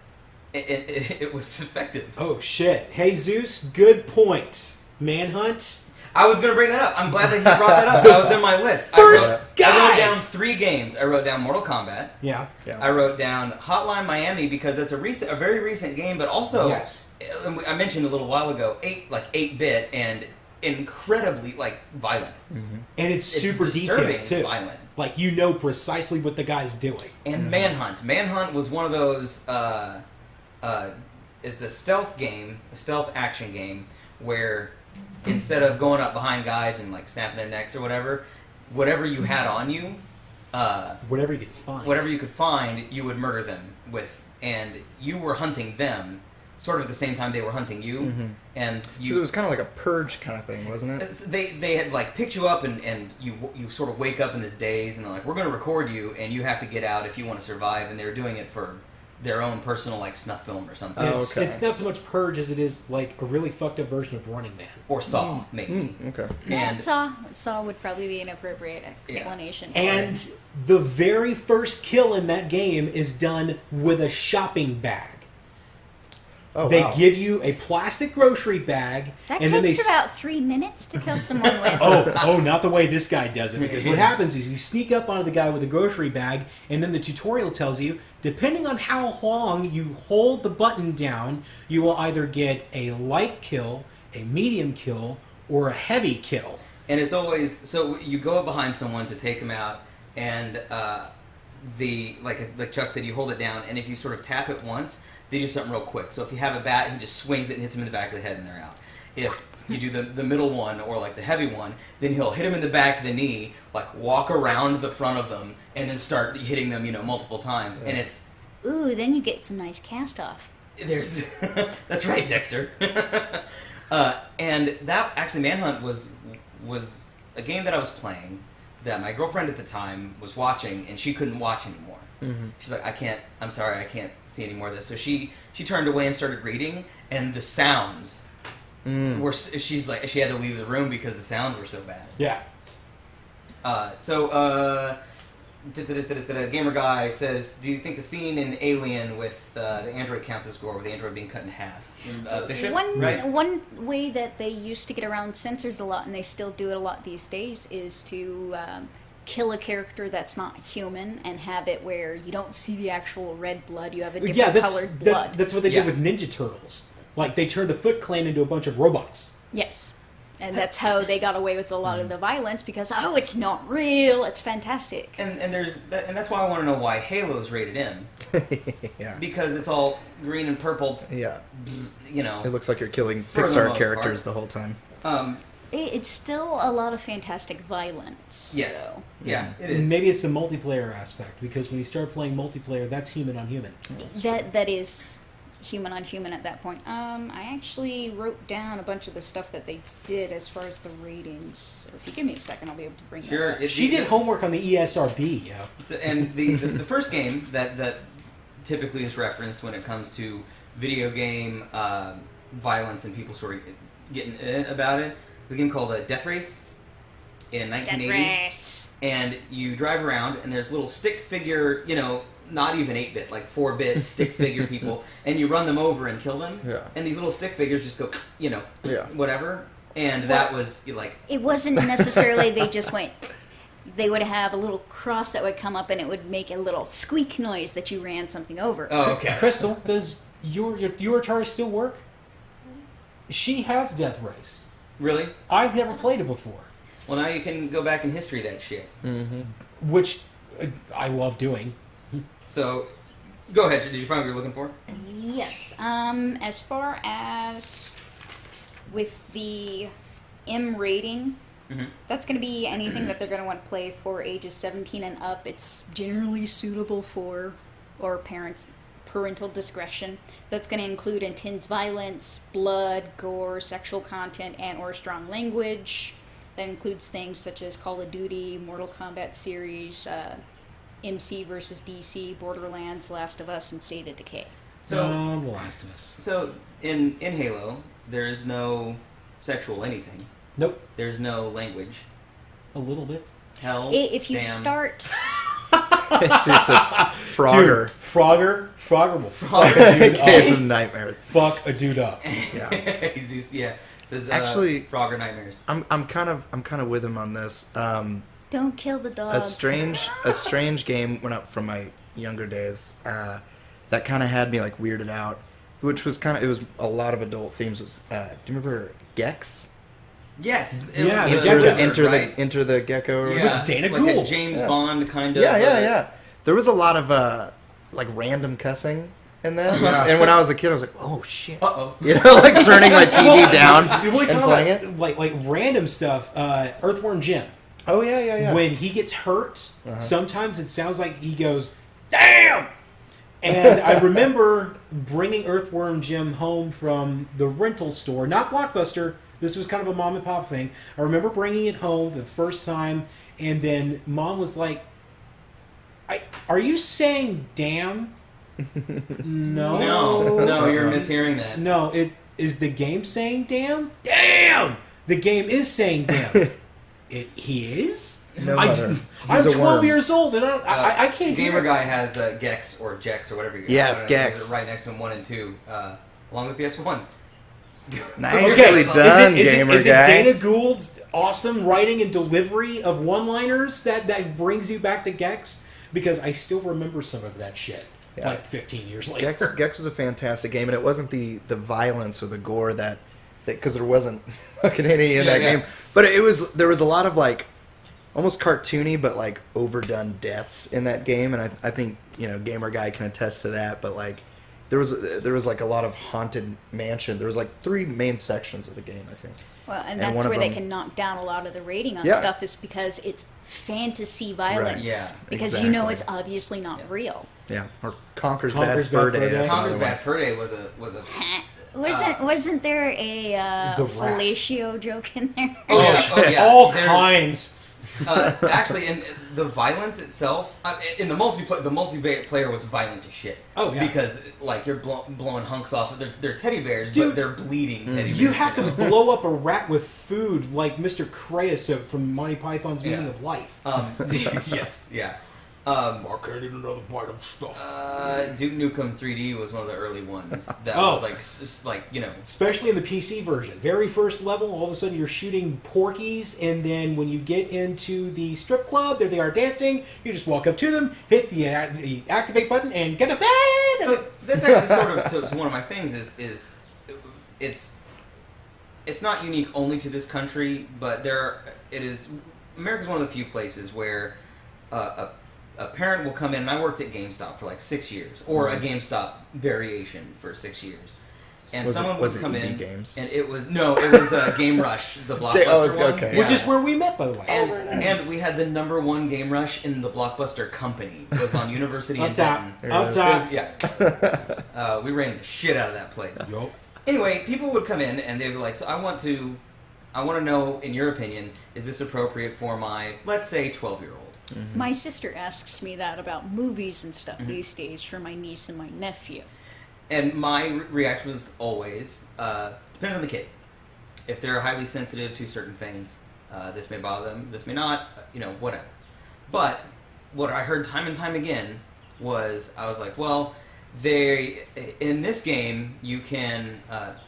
it was effective. Oh shit. Hey Zeus, good point. Manhunt. I was going to bring that up. I'm glad that he brought that up. That was in my list. First I guy! wrote down 3 games. I wrote down Mortal Kombat. Yeah. I wrote down Hotline Miami because that's a very recent game, but also Yes. I mentioned a little while ago, 8-bit and incredibly violent. And it's super disturbing detailed too. violent. Like you know precisely what the guy's doing. And Manhunt. Manhunt was one of those. It's a stealth game, a stealth action game where instead of going up behind guys and snapping their necks or whatever you had on you, Whatever you could find. whatever you could find, you would murder them with, and you were hunting them, sort of at the same time they were hunting you, and 'Cause you. it was kind of like a purge kind of thing, wasn't it? They had picked you up and you sort of wake up in this daze and they're like, we're going to record you and you have to get out if you want to survive, and they were doing it for their own personal snuff film or something. Oh, okay. It's not so much Purge as it is like a really fucked up version of Running Man. Or Saw, maybe. Okay. Yeah, And Saw would probably be an appropriate explanation. And the very first kill in that game is done with a shopping bag. Oh, They wow. give you a plastic grocery bag, That and then they takes about 3 minutes to kill someone with. not the way this guy does it. Because what happens is you sneak up onto the guy with a grocery bag, and then the tutorial tells you, depending on how long you hold the button down, you will either get a light kill, a medium kill, or a heavy kill. And it's always so you go up behind someone to take them out, and like Chuck said, you hold it down, and if you sort of tap it once, they do something real quick. So if you have a bat, he just swings it and hits him in the back of the head, and they're out. If you do the middle one or the heavy one, then he'll hit him in the back of the knee, walk around the front of them, and then start hitting them, multiple times. And it's Ooh, then you get some nice cast off. there's that's right, Dexter. And that actually Manhunt was a game that I was playing that my girlfriend at the time was watching, and she couldn't watch anymore. She's like, I'm sorry, I can't see any more of this. So she turned away and started reading, and the sounds were. She's like, she had to leave the room because the sounds were so bad. Yeah. Gamer Guy says, do you think the scene in Alien with the android counts as gore, with the android being cut in half? Bishop, right? One way that they used to get around censors a lot, and they still do it a lot these days, is to kill a character that's not human and have it where you don't see the actual red blood, you have a different colored blood. That's what they did with Ninja Turtles. They turned the Foot Clan into a bunch of robots. Yes. And that's how they got away with a lot of the violence, because, it's not real, it's fantastic. And that's why I want to know why Halo's rated M. Yeah. Because it's all green and purple, Yeah. It looks like you're killing For the Pixar most characters part. the whole time. It's still a lot of fantastic violence. Yes. Though. Yeah, it is. Maybe it's the multiplayer aspect, because when you start playing multiplayer, that's human on human. That is human on human at that point. I actually wrote down a bunch of the stuff that they did as far as the ratings. So if you give me a second, I'll be able to bring Sure. that up. She did homework on the ESRB, yeah. And the first game that typically is referenced when it comes to video game violence and people sort of getting about it is a game called Death Race in 1980. Death Race. And you drive around, and there's little stick figure, not even 8-bit, like 4-bit stick figure people, and you run them over and kill them, Yeah. and these little stick figures just go, Yeah. whatever. And that was like, It wasn't necessarily they just went. They would have a little cross that would come up, and it would make a little squeak noise that you ran something over. oh, okay. Crystal, does your Atari still work? She has Death Race. Really? I've never played it before, Well, now you can go back and history that shit. which I love doing. So, go ahead. Did you find what you're looking for? Yes. As far as with the M rating, Mhm. that's going to be anything that they're going to want to play for ages 17 and up. It's generally suitable for or parental discretion. That's going to include intense violence, blood, gore, sexual content, and or strong language. That includes things such as Call of Duty, Mortal Kombat series, MC versus DC, Borderlands, Last of Us, and State of Decay. So, The Last of Us. so in Halo, there is no sexual anything. Nope. There's no language. A little bit. Hell. If you damn. start... It's just a Frogger. Dude, Frogger will fuck a dude Gave up. him nightmares. Fuck a dude up. Yeah. Jesus, yeah. Says, Actually- Frogger Nightmares. I'm kind of with him on this. Don't kill the dog. A strange game went up from my younger days. That kind of had me like weirded out, which was it was a lot of adult themes. Was do you remember Gex? Yes. Yeah, was the a Gecko. wizard, Enter right? the gecko. Or Yeah, With Dana like Gould. a James Yeah. Bond kind of. yeah. There was a lot of like random cussing in that. Yeah. And when I was a kid, I was like, oh shit. Uh-oh. You know, like turning my TV down You're really and talking playing about it. like random stuff. Earthworm Jim. Oh yeah. When he gets hurt, Uh-huh. sometimes it sounds like he goes, "Damn!" And I remember bringing Earthworm Jim home from the rental store, not Blockbuster. This was kind of a mom and pop thing. I remember bringing it home the first time, and then Mom was like, "Are you saying damn?" No, you're mishearing that. No, it is the game saying damn? Damn! The game is saying damn. He is? No I'm matter. I'm He's a 12 worm. years old and I can't hear Gamer it. guy has Gex or Jex or whatever you Yes, I don't know, Gex. right next to him, 1 and 2, along with PS1. Nicely Okay, done, is gamer it guy. Dana Gould's awesome writing and delivery of one-liners that brings you back to Gex? Because I still remember some of that shit Yeah. like 15 years later. Gex was a fantastic game, and it wasn't the violence or the gore that because there wasn't fucking any in that Yeah. game. But there was a lot of like almost cartoony but like overdone deaths in that game, and I think gamer guy can attest to that. But like there was like a lot of haunted mansion. There was like 3 main sections of the game, I think. Well, and And that's one of where they them- can knock down a lot of the rating on Yeah. stuff is because it's fantasy violence. Yeah, because exactly. it's obviously not real. Yeah, or Conker's Conker's Bad Fur Bad Fur Day. Day. That's Conker's another Bad one. Fur Day was a Wasn't there a The rat. fellatio joke in there? All There's- kinds. Actually, in the violence itself, in the multiplayer was violent as shit. Oh, yeah. Because like you're blowing hunks off of they're teddy bears, Dude, but they're bleeding teddy bears. You have to blow up a rat with food like Mr. Creosote from Monty Python's Meaning Yeah. of Life. Yes, yeah. I can't eat another bite of stuff. Duke Nukem 3D was one of the early ones that Oh. was like Especially in the PC version. Very first level, all of a sudden you're shooting porkies, and then when you get into the strip club, there they are dancing. You just walk up to them, hit the activate button, and get a bed. So that's actually sort of to one of my things is it's not unique only to this country, but America's one of the few places where a parent will come in, and I worked at GameStop for like 6 years, or a GameStop variation for 6 years. And someone would come in, Games? and it was Game Rush, the Blockbuster it's one. okay. Which Yeah. is where we met, by the way. And we had the #1 Game Rush in the Blockbuster company. It was on University in Up top. Denton. Up top. Yeah. We ran the shit out of that place. Yup. Anyway, people would come in and they'd be like, so I want to know, in your opinion, is this appropriate for my, let's say, 12-year-old? My sister asks me that about movies and stuff these days for my niece and my nephew. And my reaction was always, depends on the kid. If they're highly sensitive to certain things, this may bother them, this may not, whatever. But what I heard time and time again was I was like, well, they in this game you can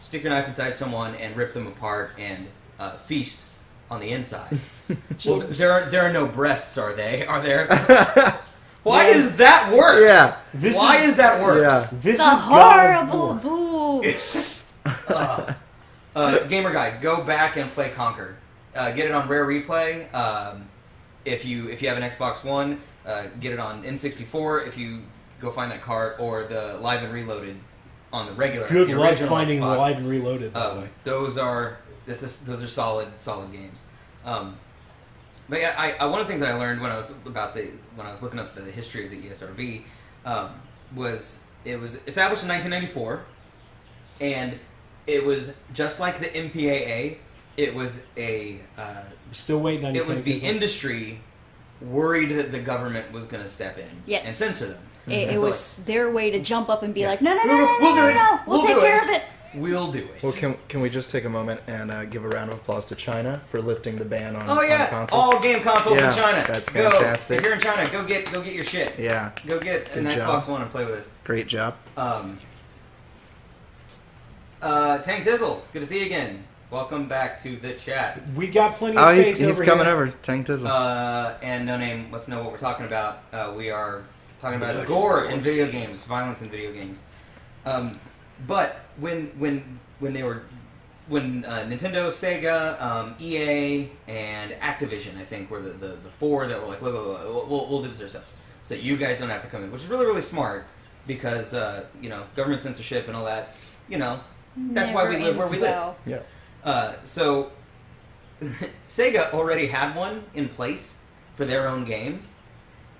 stick your knife inside someone and rip them apart and feast on the insides. Well, there are no breasts, are they? Are there? Why is that worse? Yeah. Why is that worse? Yeah. This The is horrible God of War. boobs. Gamer Guy, go back and play Conquer. Get it on Rare Replay. If you have an Xbox One, get it on N64. If you go find that cart, or the Live and Reloaded on the regular. Good the luck original finding Xbox. Live and Reloaded, by the way. Those are solid games. But yeah, one of the things that I learned when I was looking up the history of the ESRB was it was established in 1994, and it was just like the MPAA. It was Still waiting on you. it was the industry worried that the government was going to step in Yes. and censor them. It was their way to jump up and be Yeah. like, no, We'll do it. we'll take do care of it. We'll do it. Well, can we just take a moment and give a round of applause to China for lifting the ban on, Oh yeah, on consoles? all game consoles Yeah, in China. that's Go. fantastic. If you're in China, go get your shit. Yeah, Go get an Good Xbox job. One and play with us. great job. Tank Tizzle, good to see you again. Welcome back to the chat. We got plenty of Oh, space he's over coming here. over. Tank Tizzle. And No Name wants to know what we're talking about. We are talking about gore in video games, violence in video games. But when Nintendo, Sega, EA, and Activision, I think, were the four that were like, look, we'll do this ourselves, so you guys don't have to come in, which is really, really smart because government censorship and all that. That's why we live where we live. Yeah. So Sega already had one in place for their own games,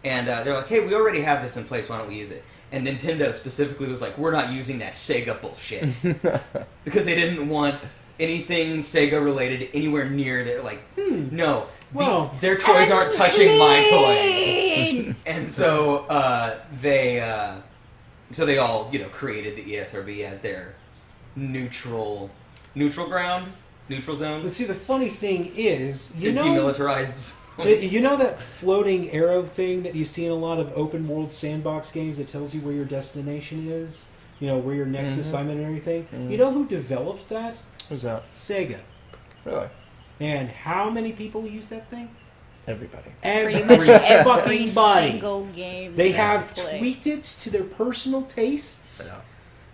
and they're like, hey, we already have this in place, why don't we use it? And Nintendo specifically was like, we're not using that Sega bullshit. Because they didn't want anything Sega related anywhere near their, like, no, their toys aren't touching my toys. And so they all, created the ESRB as their neutral ground, neutral zone. But see, the funny thing is, Demilitarized. you know that floating arrow thing that you see in a lot of open world sandbox games that tells you where your destination is, where your next assignment and everything? You know who developed that? Who's that? Sega. Really? And how many people use that thing? Everybody. Pretty much every fucking body. single game They that have I play. tweaked it to their personal tastes,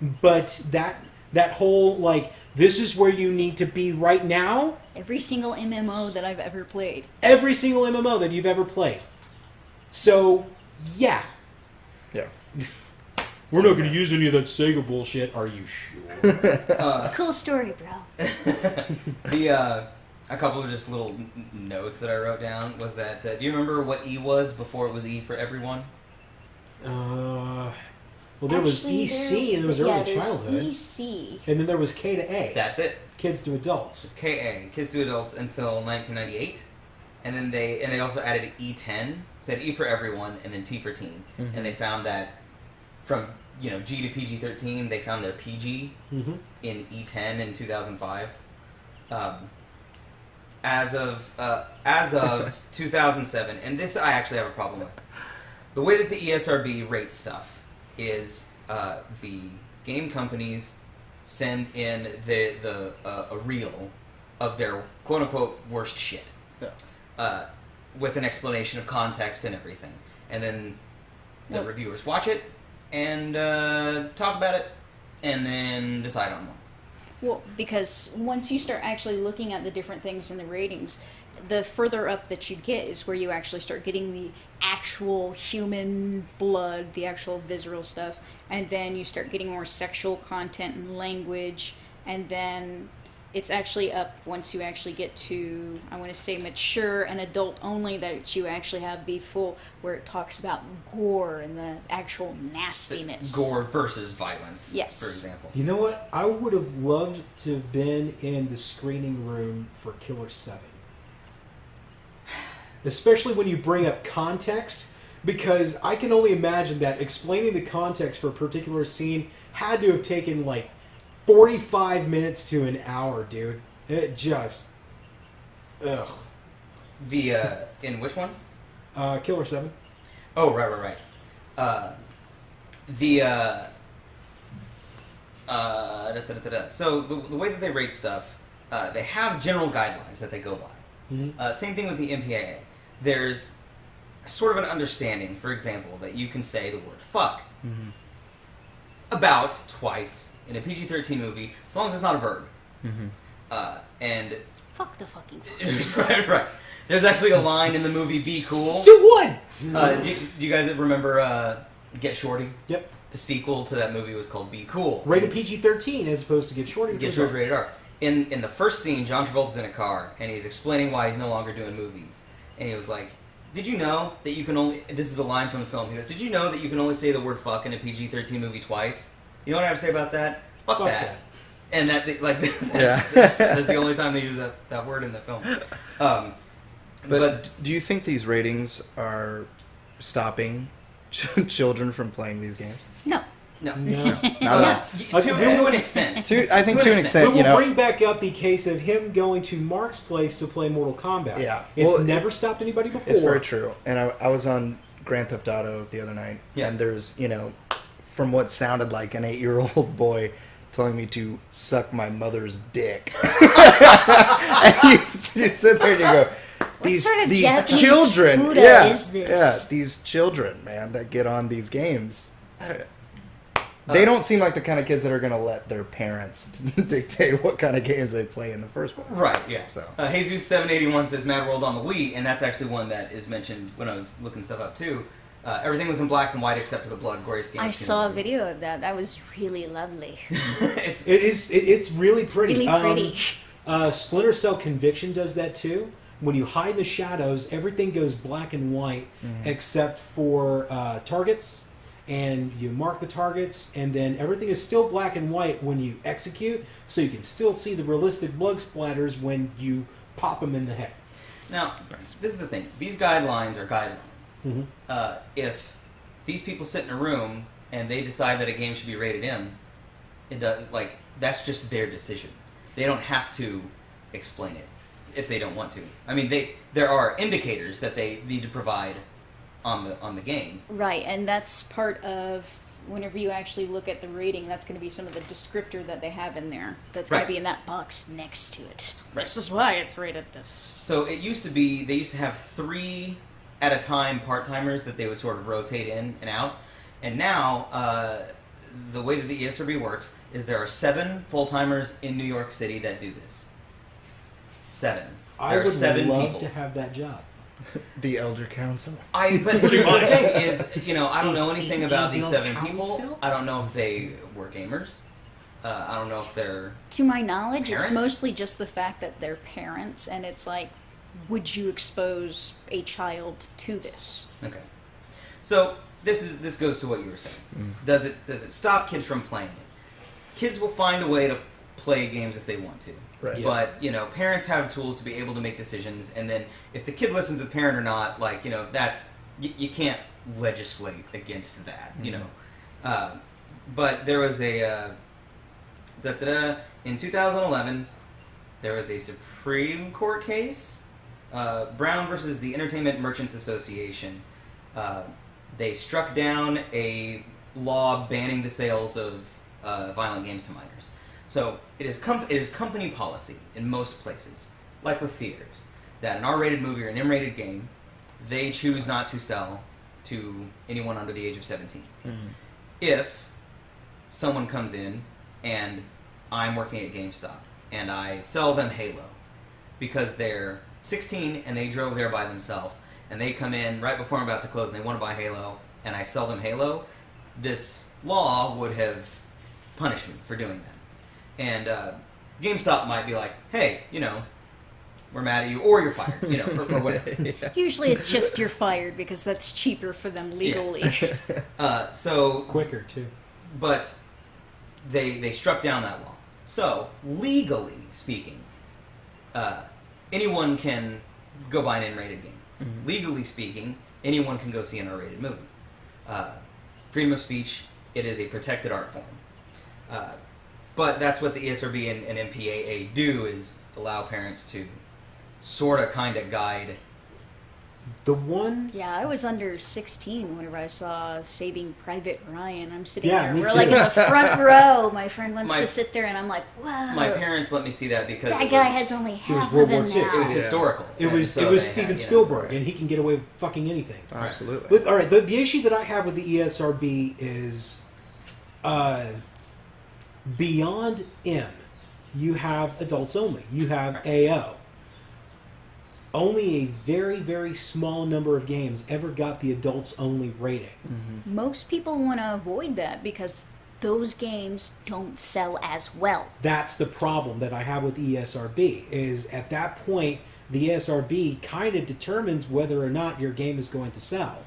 but that whole, like, this is where you need to be right now. Every single MMO that I've ever played. Every single MMO that you've ever played. So, yeah. Yeah. We're not going to use any of that Sega bullshit. Are you sure? Cool story, bro. A couple of just little notes that I wrote down was that, do you remember what E was before it was E for everyone? Well, there was Actually, EC, and there was early there's childhood. EC. And then there was K to A. That's it. Kids to adults. It's KA, Kids to Adults, until 1998. And then they also added E10, said E for everyone, and then T for teen. Mm-hmm. And they found that from, G to PG-13, they found their PG Mm-hmm. in E10 in 2005. As of 2007, and this I actually have a problem with. The way that the ESRB rates stuff is the game companies send in a reel of their quote unquote worst shit, with an explanation of context and everything, and then the reviewers watch it and talk about it, and then decide on one. Well, because once you start actually looking at the different things in the ratings, the further up that you get is where you actually start getting the actual human blood, the actual visceral stuff, and then you start getting more sexual content and language, and then it's actually up once you actually get to, I want to say, mature and adult only, that you actually have the full, where it talks about gore and the actual nastiness. Gore versus violence, Yes. for example. You know what? I would have loved to have been in the screening room for Killer 7. Especially when you bring up context, because I can only imagine that explaining the context for a particular scene had to have taken like 45 minutes to an hour, dude. It just... Ugh. The in which one? Killer 7. Oh, right. So the way that they rate stuff, they have general guidelines that they go by. Mhm. Same thing with the MPAA. There's sort of an understanding, for example, that you can say the word fuck Mhm. about twice in a PG-13 movie, as long as it's not a verb. Mhm. And Fuck the fucking fuck. right. There's actually a line in the movie Be Cool. Stu won! Do you guys remember Get Shorty? Yep. The sequel to that movie was called Be Cool. Rated PG-13 as opposed to Get Shorty. Get Shorty rated R. In the first scene, John Travolta's in a car, and he's explaining why he's no longer doing movies. And he was like, did you know that you can only... This is a line from the film. He goes, did you know that you can only say the word fuck in a PG-13 movie twice? You know what I have to say about that? Fuck that. And that's the only time they use that word in the film. But do you think these ratings are stopping children from playing these games? No. No. No. Not at all. To an extent. I think to an extent, But you we'll know. bring back up the case of him going to Mark's place to play Mortal Kombat. Yeah. It's Well, never it's- stopped anybody before. It's very true. And I was on Grand Theft Auto the other night, Yeah. and there's, from what sounded like an 8-year-old boy telling me to suck my mother's dick. And you sit there and you go, these sort of Japanese children, Fuda is this? yeah, these children, man, that get on these games. They don't seem like the kind of kids that are going to let their parents dictate what kind of games they play in the first place. Right, yeah. So. Jesus781 says Mad World on the Wii, and that's actually one that is mentioned when I was looking stuff up too. Everything was in black and white except for the blood, gory skin. I saw a video of that. That was really lovely. It's really pretty. Really pretty. Splinter Cell Conviction does that too. When you hide the shadows, everything goes black and white except for targets, and you mark the targets, and then everything is still black and white when you execute, so you can still see the realistic blood splatters when you pop them in the head. Now, this is the thing. These guidelines are guidelines. Mhm. If these people sit in a room and they decide that a game should be rated M, it does, that's just their decision. They don't have to explain it if they don't want to. I mean, there are indicators that they need to provide on the game. Right, and that's part of whenever you actually look at the rating, that's going to be some of the descriptor that they have in there. That's going Right. to be in that box next to it. Right. This is why it's rated this. So it used to be, they used to have 3 at a time part-timers that they would sort of rotate in and out. And now, the way that the ESRB works is there are 7 full-timers in New York City that do this. 7. I There are would 7 love people. to have that job. The Elder Council. But the thing is, I don't know anything about these 7 people. Council? I don't know if they were gamers. I don't know if they're... To my knowledge, Parents? it's mostly just the fact that they're parents, and it's like, would you expose a child to this? Okay. So this goes to what you were saying. Does it stop kids from playing it? Kids will find a way to play games if they want to. Right. But, parents have tools to be able to make decisions, and then if the kid listens to the parent or not, that's... You can't legislate against that, But there was a... in 2011, there was a Supreme Court case, Brown versus the Entertainment Merchants Association. They struck down a law banning the sales of violent games to minors. So it is company policy in most places, like with theaters, that an R-rated movie or an M-rated game, they choose not to sell to anyone under the age of 17. Mm-hmm. If someone comes in and I'm working at GameStop and I sell them Halo because they're 16 and they drove there by themselves and they come in right before I'm about to close and they want to buy Halo and I sell them Halo, this law would have punished me for doing that. And GameStop might be like, hey, we're mad at you, or you're fired, or whatever. Usually it's just you're fired because that's cheaper for them legally. So Quicker, too. But they struck down that law. So, legally speaking, anyone can go buy an N-rated game. Mm-hmm. Legally speaking, anyone can go see an R-rated movie. Freedom of speech, it is a protected art form. But that's what the ESRB and MPAA do, is allow parents to sort of kind of guide The one... Yeah, I was under 16 whenever I saw Saving Private Ryan. I'm sitting Yeah, there. me We're too. like in the front row. My friend wants My- to sit there, and I'm like, whoa. My parents let me see that because That it guy was, has only was half World of him War II. now. it was Yeah. historical. It and was so it was they Steven had, Spielberg, and he can get away with fucking anything. Absolutely. But, all right, the issue that I have with the ESRB is beyond M, you have adults only. You have AO. Only a very, very small number of games ever got the adults only rating. Most people want to avoid that because those games don't sell as well. That's the problem that I have with ESRB, is at that point, the ESRB kind of determines whether or not your game is going to sell.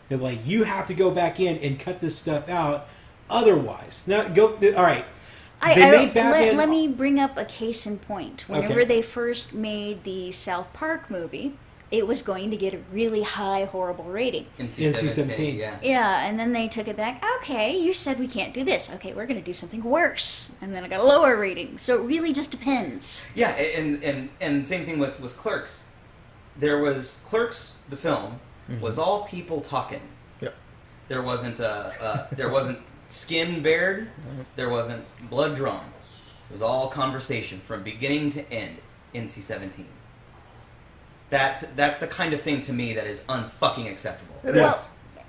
They're like, you have to go back in and cut this stuff out, otherwise. Now, go, all right. They made Batman... Let me bring up a case in point. Whenever Okay. they first made the South Park movie, it was going to get a really high, horrible rating. NC-17, yeah. Yeah, and then they took it back. Okay, you said we can't do this. Okay, we're going to do something worse. And then it got a lower rating. So it really just depends. Yeah, and same thing with Clerks. There was Clerks, the film, was all people talking. Yep. There wasn't skin bared. There wasn't blood drawn. It was all conversation from beginning to end. NC-17. That's the kind of thing to me that is unfucking acceptable. It Well, is.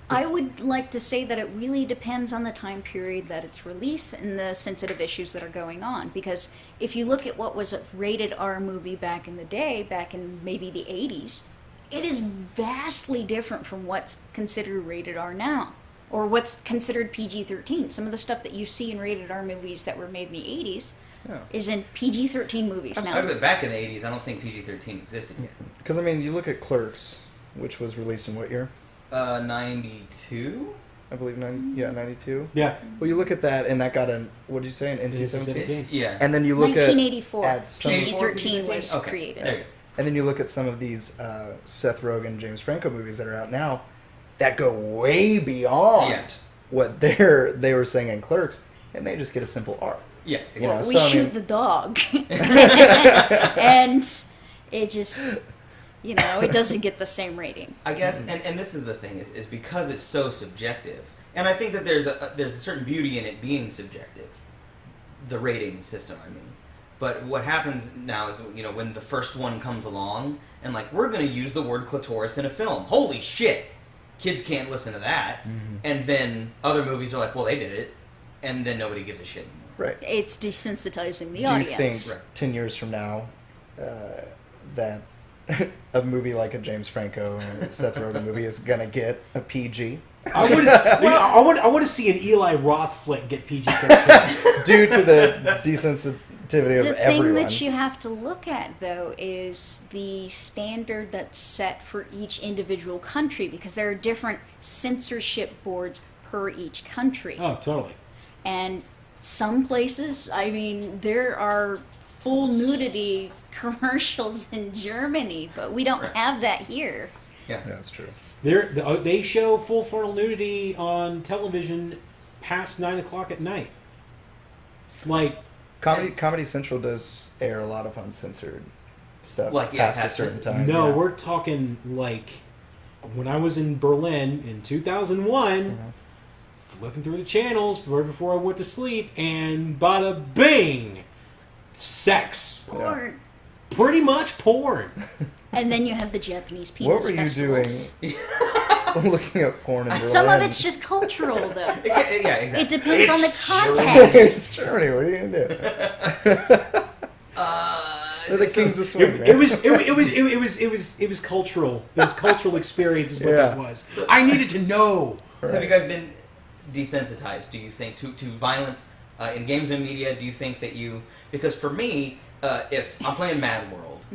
I would like to say that it really depends on the time period that it's released and the sensitive issues that are going on. Because if you look at what was a rated R movie back in the day, back in maybe the 80s, it is vastly different from what's considered rated R now. Or what's considered PG-13. Some of the stuff that you see in rated R movies that were made in the 80s is in PG-13 movies now. I was back in the 80s. I don't think PG-13 existed yet. Because, I mean, you look at Clerks, which was released in what year? 92? I believe 92. Yeah. Well, you look at that, and that got an, what did you say, an NC-17? Yeah. And then you look 1984, at some, PG-13 was Okay, created. there you go. and then you look at some of these Seth Rogen, James Franco movies that are out now that go way beyond Yeah. what they were saying in Clerks, and they just get a simple R. Yeah. You know, We so, I shoot mean- the dog. And it just, it doesn't get the same rating. I guess, and this is the thing, is because it's so subjective, and I think that there's a certain beauty in it being subjective, the rating system, I mean. But what happens now is, when the first one comes along, and we're going to use the word clitoris in a film. Holy shit! Kids can't listen to that. And then other movies are like, well, they did it, and then nobody gives a shit anymore. Right. It's desensitizing the Do you audience. think 10 years from now that a movie like a James Franco and Seth Rogen movie is going to get a PG? I want to see an Eli Roth flick get PG-13. Due to the desensitivity of The thing everyone. that you have to look at, though, is the standard that's set for each individual country, because there are different censorship boards per each country. Oh, totally. And some places, there are full nudity commercials in Germany, but we don't Right. have that here. Yeah. That's true. They show full frontal nudity on television past 9 o'clock at night. Comedy Central does air a lot of uncensored stuff past a certain time. No, yeah. we're talking when I was in Berlin in 2001, flipping through the channels right before I went to sleep, and bada bing, sex. Porn. Pretty much porn. And then you have the Japanese penis What were you doing festivals. looking at porn in Berlin? Some of it's just cultural, though. Yeah, exactly. It depends on the It's context. It's Germany. What are you going to do? They're the kings of swing, man. It was cultural. It was cultural experience is what Yeah. that was. I needed to know. So have you guys been desensitized, do you think, to violence in games and media? Do you think that because for me, if I'm playing Mad World,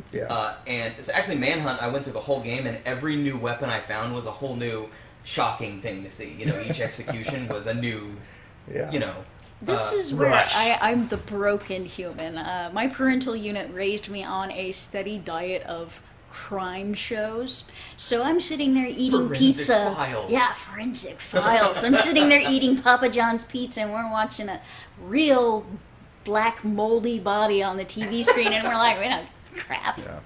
and it's actually Manhunt, I went through the whole game, and every new weapon I found was a whole new shocking thing to see. Each execution was a new, This is where rush. I'm the broken human. My parental unit raised me on a steady diet of crime shows. So I'm sitting there eating Forensic pizza. Files. Yeah, Forensic Files. I'm sitting there eating Papa John's pizza, and we're watching a real black moldy body on the TV screen, and we're like, we don't crap. Yeah.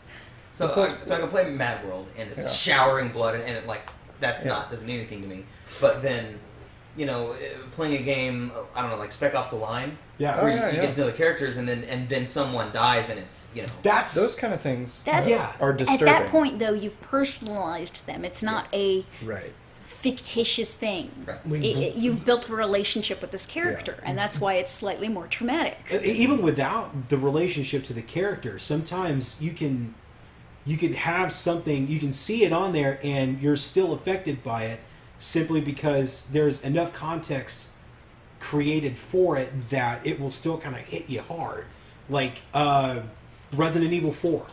So I can play Mad World, and it's showering blood, and it like doesn't mean anything to me. But then, playing a game, I don't know, like Spec Ops: The Line, Yeah. where you get to know the characters, and then someone dies, and it's That's Those kind of things That- are At disturbing. that point, though, you've personalized them. It's not a Right. fictitious thing. Right. You've built a relationship with this character, and that's why it's slightly more traumatic. even without the relationship to the character, sometimes you can have something, you can see it on there, and you're still affected by it simply because there's enough context created for it that it will still kind of hit you hard. Like Resident Evil 4.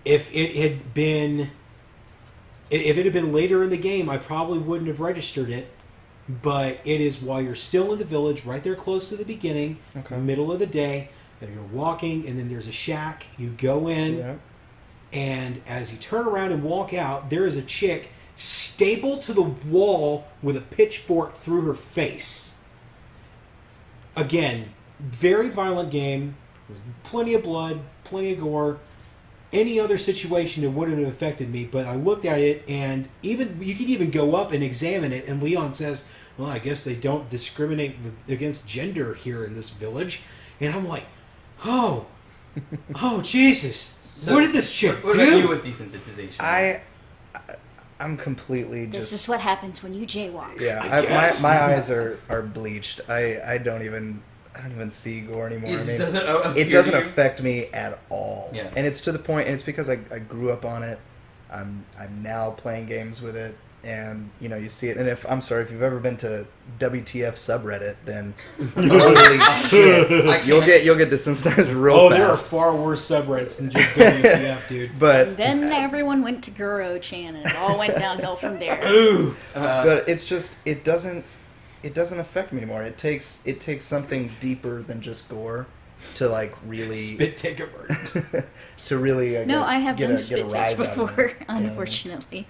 If it had been later in the game, I probably wouldn't have registered it. But it is while you're still in the village, right there close to the beginning, middle of the day, and you're walking, and then there's a shack. You go in, and as you turn around and walk out, there is a chick stapled to the wall with a pitchfork through her face. Again, very violent game. There's plenty of blood, plenty of gore. Any other situation, it wouldn't have affected me, but I looked at it, and you can even go up and examine it, and Leon says, well, I guess they don't discriminate against gender here in this village. And I'm like, oh Jesus. So, what did this chick what do? about you with desensitization? I'm completely This just... is what happens when you jaywalk. my eyes are bleached. I don't even see gore anymore. It doesn't affect me at all. Yeah. And it's to the point, and it's because I grew up on it. I'm now playing games with it, and you see it. And if you've ever been to WTF subreddit, then holy shit, you'll get desensitized real fast. There are far worse subreddits than just WTF, dude. But Then everyone went to Guro-chan, and it all went downhill from there. but it's just it doesn't affect me anymore. It takes something deeper than just gore to like really Spit take a bird. to really I have get done a spit rise takes out of before, it. unfortunately.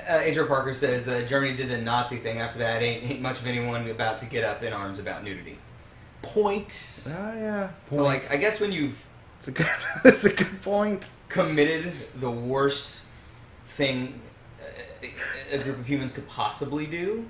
Adriel Parker says Germany did the Nazi thing. After that, ain't much of anyone about to get up in arms about nudity. Point. Oh yeah. So, like, I guess when you've It's a good point. committed the worst thing a group of humans could possibly do,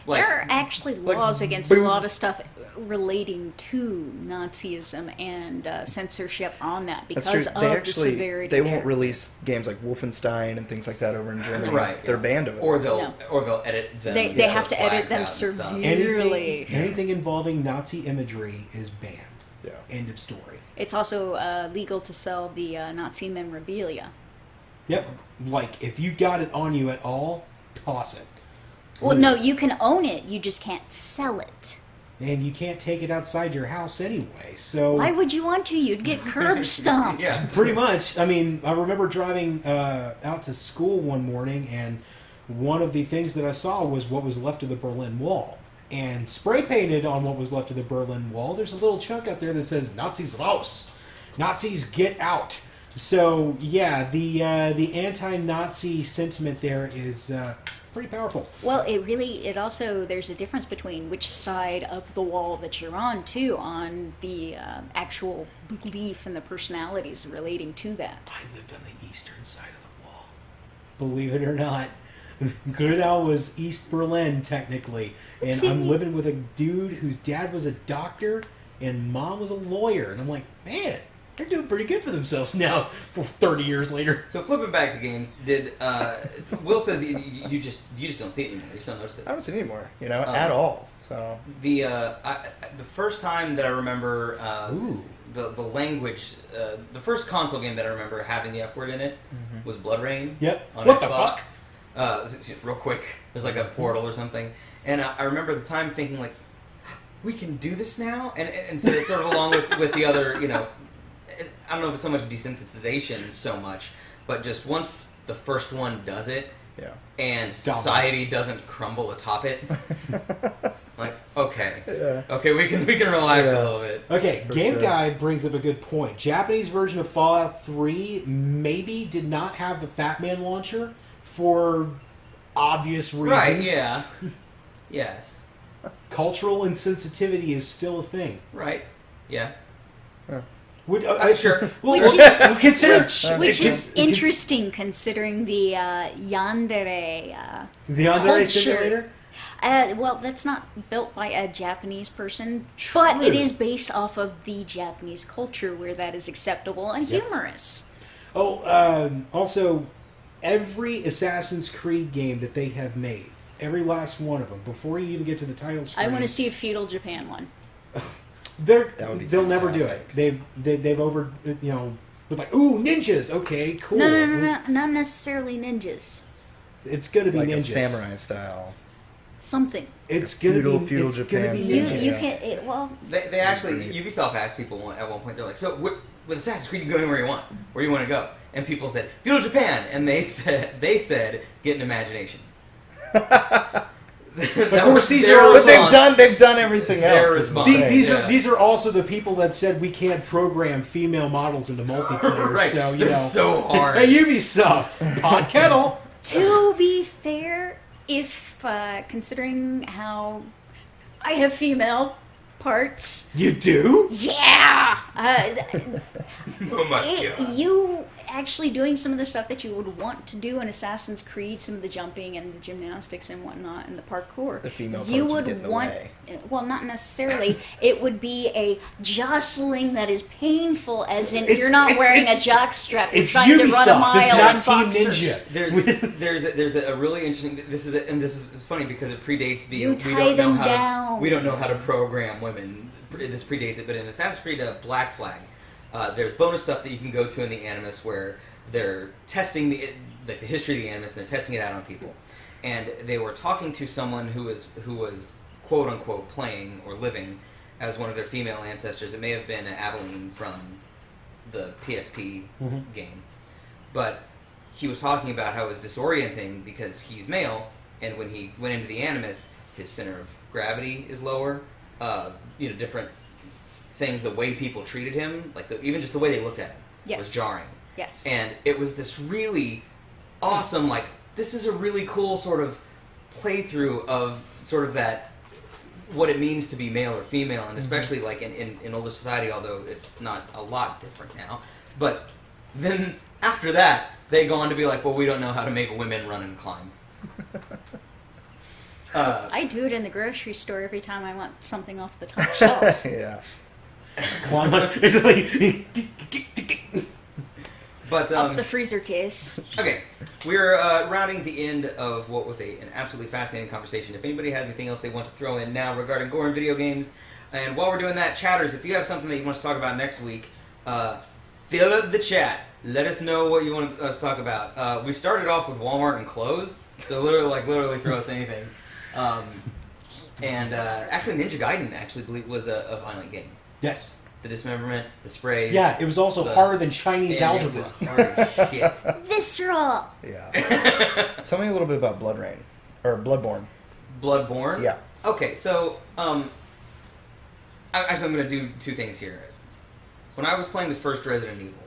like, There are actually laws against a lot of stuff relating to Nazism and censorship on that because That's true. of the severity. They won't there. release games like Wolfenstein and things like that over in Germany. Right. They're banned of it. or they'll edit them. They put have to edit flags them out and stuff. severely. Anything involving Nazi imagery is banned. Yeah. End of story. It's also legal to sell the Nazi memorabilia. Yep. Like, if you got it on you at all, toss it. Well, no, you can own it. You just can't sell it. And you can't take it outside your house anyway, so... Why would you want to? You'd get curb stomped. Yeah. Pretty much. I mean, I remember driving out to school one morning, and one of the things that I saw was what was left of the Berlin Wall. And spray painted on what was left of the Berlin Wall, there's a little chunk out there that says, Nazis raus! Nazis get out! So, yeah, the anti-Nazi sentiment there is pretty powerful. Well, it also, there's a difference between which side of the wall that you're on, too, on the actual belief and the personalities relating to that. I lived on the eastern side of the wall. Believe it or not. Grunau was East Berlin, technically. And I'm living with a dude whose dad was a doctor and mom was a lawyer. And I'm like, man, they're doing pretty good for themselves now, 30 years later. So flipping back to games, did Will says you just don't see it anymore. You just don't notice it. I don't see it anymore, at all. So The first time that I remember the language, the first console game that I remember having the F word in it was Blood Rain. Yep. On What Xbox. the fuck? Just real quick, there's like a portal or something, and I remember at the time thinking like, we can do this now, and so it's sort of along with the other, I don't know if it's so much desensitization so much, but just once the first one does it, yeah. and society doesn't crumble atop it, like, okay, we can relax a little bit. Okay, Game sure. Guy brings up a good point. Japanese version of Fallout 3 maybe did not have the Fat Man launcher for obvious reasons. Right, yeah. Yes. Cultural insensitivity is still a thing. Right. Yeah. Sure. Well, Which is- consider Which is interesting considering the yandere the Yandere culture. Simulator. Well, that's not built by a Japanese person, but it True. is based off of the Japanese culture where that is acceptable and humorous. Also, every Assassin's Creed game that they have made, every last one of them, before you even get to the title screen, I want to see a feudal Japan one. That would be they'll never do it. fantastic. They've over, they're like, ooh, ninjas. Okay, cool. No, not necessarily ninjas. It's gonna be Like ninjas. a samurai style. Something. It's gonna Feudal be it's Japan gonna be You, ninjas. you Yeah. can. They actually, Ubisoft asked people at one point, they're like, so with Assassin's Creed, you can go anywhere you want. Where do you want to go? And people said, feudal Japan. And they said, get an imagination. Of course, these are But also they've done everything else. Their is the response. thing. these are also the people that said we can't program female models into multiplayer. Right. So They're so hard. Hey, Ubisoft, pot kettle. To be fair, if considering how I have female parts, You do? yeah, Oh my God. you actually doing some of the stuff that you would want to do in Assassin's Creed, some of the jumping and the gymnastics and whatnot, and the parkour. The female you parts would would get in the want. way. Well, not necessarily. It would be a jostling that is painful, as in It's- you're not it's- wearing it's- a jock strap and It's trying to run a Ubisoft. mile It's in not Team boxers. Ninja. There's a really interesting. This is funny because it predates the. You we tie don't know them how down. we don't know how to program women. This predates it, but in Assassin's Creed Black Flag, there's bonus stuff that you can go to in the Animus where they're testing the history of the Animus and they're testing it out on people, and they were talking to someone who was quote unquote playing or living as one of their female ancestors. It may have been Aveline from the PSP game, but he was talking about how it was disorienting because he's male, and when he went into the Animus, his center of gravity is lower. Different things, the way people treated him, like even just the way they looked at him, Yes. was jarring. Yes. And it was this really awesome, like, this is a really cool sort of playthrough of sort of that, what it means to be male or female, and especially like in older society, although it's not a lot different now. But then after that, they go on to be like, well, we don't know how to make women run and climb. I do it in the grocery store every time I want something off the top shelf. Yeah. Climb on. It's like, But Up the freezer case. okay, we're rounding the end of what was an absolutely fascinating conversation. If anybody has anything else they want to throw in now regarding gore and video games, and while we're doing that, chatters, if you have something that you want to talk about next week, fill up the chat. Let us know what you want us to talk about. We started off with Walmart and clothes, so literally throw us anything. Actually, Ninja Gaiden was a violent game. yes. The dismemberment, the sprays. Yeah, it was also the- harder than Chinese and algebra. It was hard as shit. Visceral. Yeah. Tell me a little bit about Blood Rain or Bloodborne. Bloodborne? Yeah. Okay, so, actually I'm going to do two things here. When I was playing the first Resident Evil,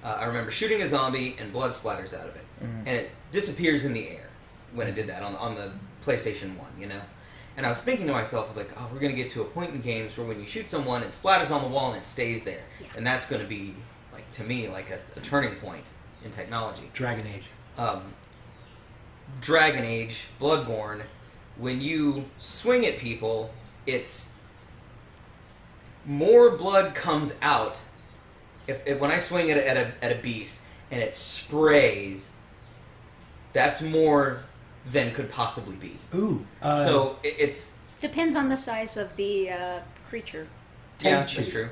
I remember shooting a zombie and blood splatters out of it. And it disappears in the air when it did that on the PlayStation 1, you know? And I was thinking to myself, I was like, oh, we're going to get to a point in games where when you shoot someone, it splatters on the wall and it stays there. Yeah. And that's going to be, like, to me, like a turning point in technology. Dragon Age. Dragon Age, Bloodborne, when you swing at people, it's more blood comes out. If when I swing at a beast and it sprays, that's more than could possibly be. Ooh. So it's Depends on the size of the creature. yeah, Tenchu. that's true.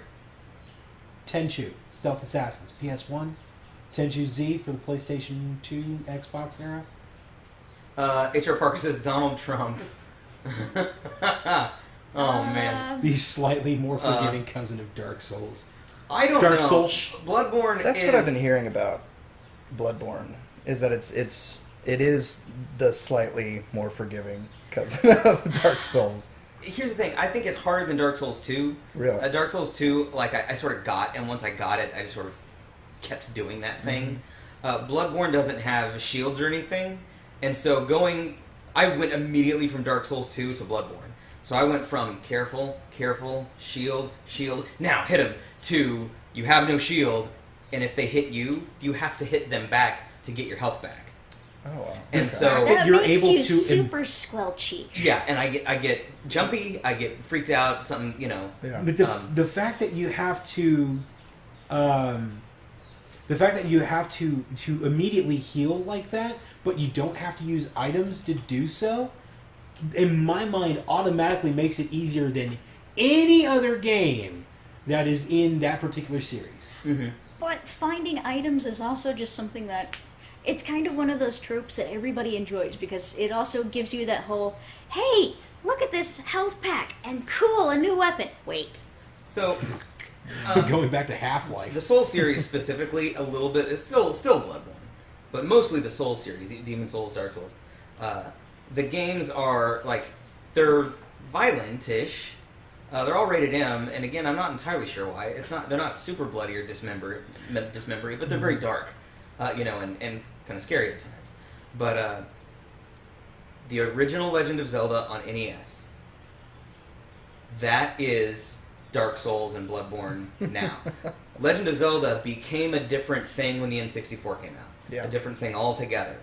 Tenchu, Stealth Assassins, PS1. Tenchu Z for the PlayStation 2, Xbox era. H.R. Parker says Donald Trump. Oh man, The slightly more forgiving cousin of Dark Souls. I don't Dark know. Souls. Bloodborne. That's is, what I've been hearing about Bloodborne. Is that it is the slightly more forgiving cousin of Dark Souls. Here's the thing. I think it's harder than Dark Souls 2. Really? Dark Souls 2, like, I sort of got, and once I got it, I just sort of kept doing that thing. Bloodborne doesn't have shields or anything, and so I went immediately from Dark Souls 2 to Bloodborne. So I went from careful, shield, now hit him, to you have no shield, and if they hit you, you have to hit them back to get your health back. Oh, wow. And Okay. so That you're makes able you to super squelchy. yeah, and I get jumpy, I get freaked out, something, you know. Yeah. But the fact that you have to, to immediately heal like that, but you don't have to use items to do so, in my mind, automatically makes it easier than any other game that is in that particular series. Mm-hmm. But finding items is also just something that it's kind of one of those tropes that everybody enjoys because it also gives you that whole, hey, look at this health pack and cool, a new weapon. Wait. So Going back to Half-Life. the Soul series specifically, a little bit, it's still Bloodborne, but mostly the Soul series, Demon Souls, Dark Souls. The games are like they're violent-ish. They're all rated M, and again, I'm not entirely sure why. They're not super bloody or dismembery, but they're very dark, you know, and kind of scary at times. But the original Legend of Zelda on NES, that is Dark Souls and Bloodborne now. Legend of Zelda became a different thing when the N64 came out. Yeah. A different thing altogether.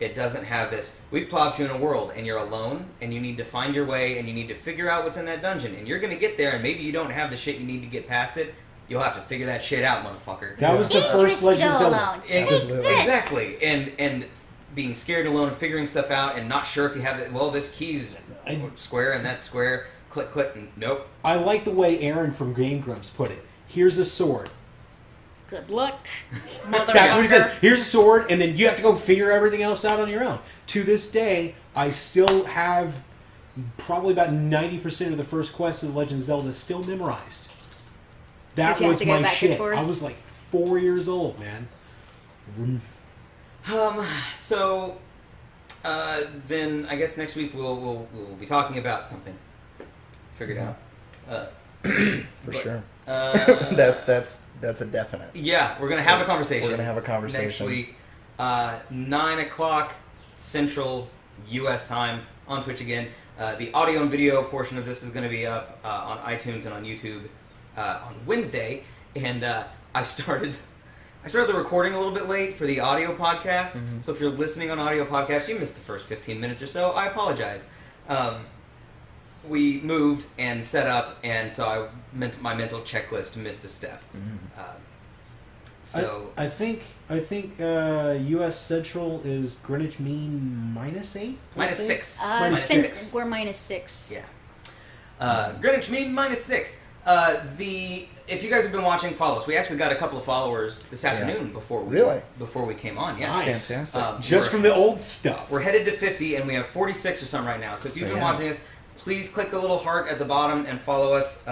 It doesn't have this, we've plopped you in a world and you're alone and you need to find your way and you need to figure out what's in that dungeon and you're going to get there and maybe you don't have the shit you need to get past it. You'll have to figure that shit out, motherfucker. That was the first Legend of Zelda. Alone. Absolutely. Exactly. And being scared alone and figuring stuff out and not sure if you have it. Well, this key's square and that's square. Click, click, and nope. I like the way Aaron from Game Grumps put it. Here's a sword. Good luck. That's what he said. Here's a sword, and then you have to go figure everything else out on your own. To this day, I still have probably about 90% of the first quest of The Legend of Zelda still memorized. That 'Cause you have was to go my back and shit. forth? I was like 4 years old, man. So then I guess next week we'll be talking about something. Figured out. For But, sure. That's a definite. Yeah, we're gonna have a conversation. We're gonna have a conversation next week, 9:00 Central U.S. time on Twitch again. The audio and video portion of this is going to be up on iTunes and on YouTube on Wednesday. And I started the recording a little bit late for the audio podcast. Mm-hmm. So if you're listening on audio podcast, you missed the first 15 minutes or so. I apologize. We moved and set up, and so my mental checklist missed a step. Mm-hmm. So I think U.S. Central is Greenwich Mean -8? -6. -6. We're -6. Yeah. Greenwich Mean -6. If you guys have been watching, follow us. We actually got a couple of followers this afternoon before we came on. Yeah, Nice. Fantastic. Just from the old stuff. We're headed to 50, and we have 46 or something right now. So if you've been watching us, please click the little heart at the bottom and follow us.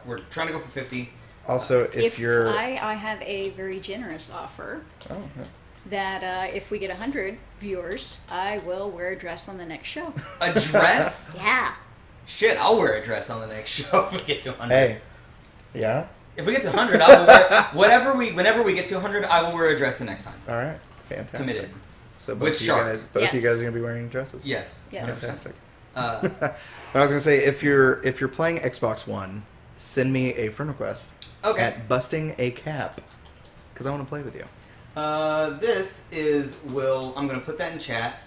We're trying to go for 50. Also, if you're... I have a very generous offer Oh, yeah. that if we get 100 viewers, I will wear a dress on the next show. A dress? Yeah. Shit, I'll wear a dress on the next show if we get to 100. Hey. Yeah? If we get to 100, I will wear... Whenever we get to 100, I will wear a dress the next time. All right. Fantastic. Committed. So With both of you Shark. guys, both of you Yes. guys are going to be wearing dresses? Yes. Yes. Fantastic. Uh, But I was going to say, if you're playing Xbox One, send me a friend request okay. at Busting a Cap, because I want to play with you. This is Will. I'm going to put that in chat.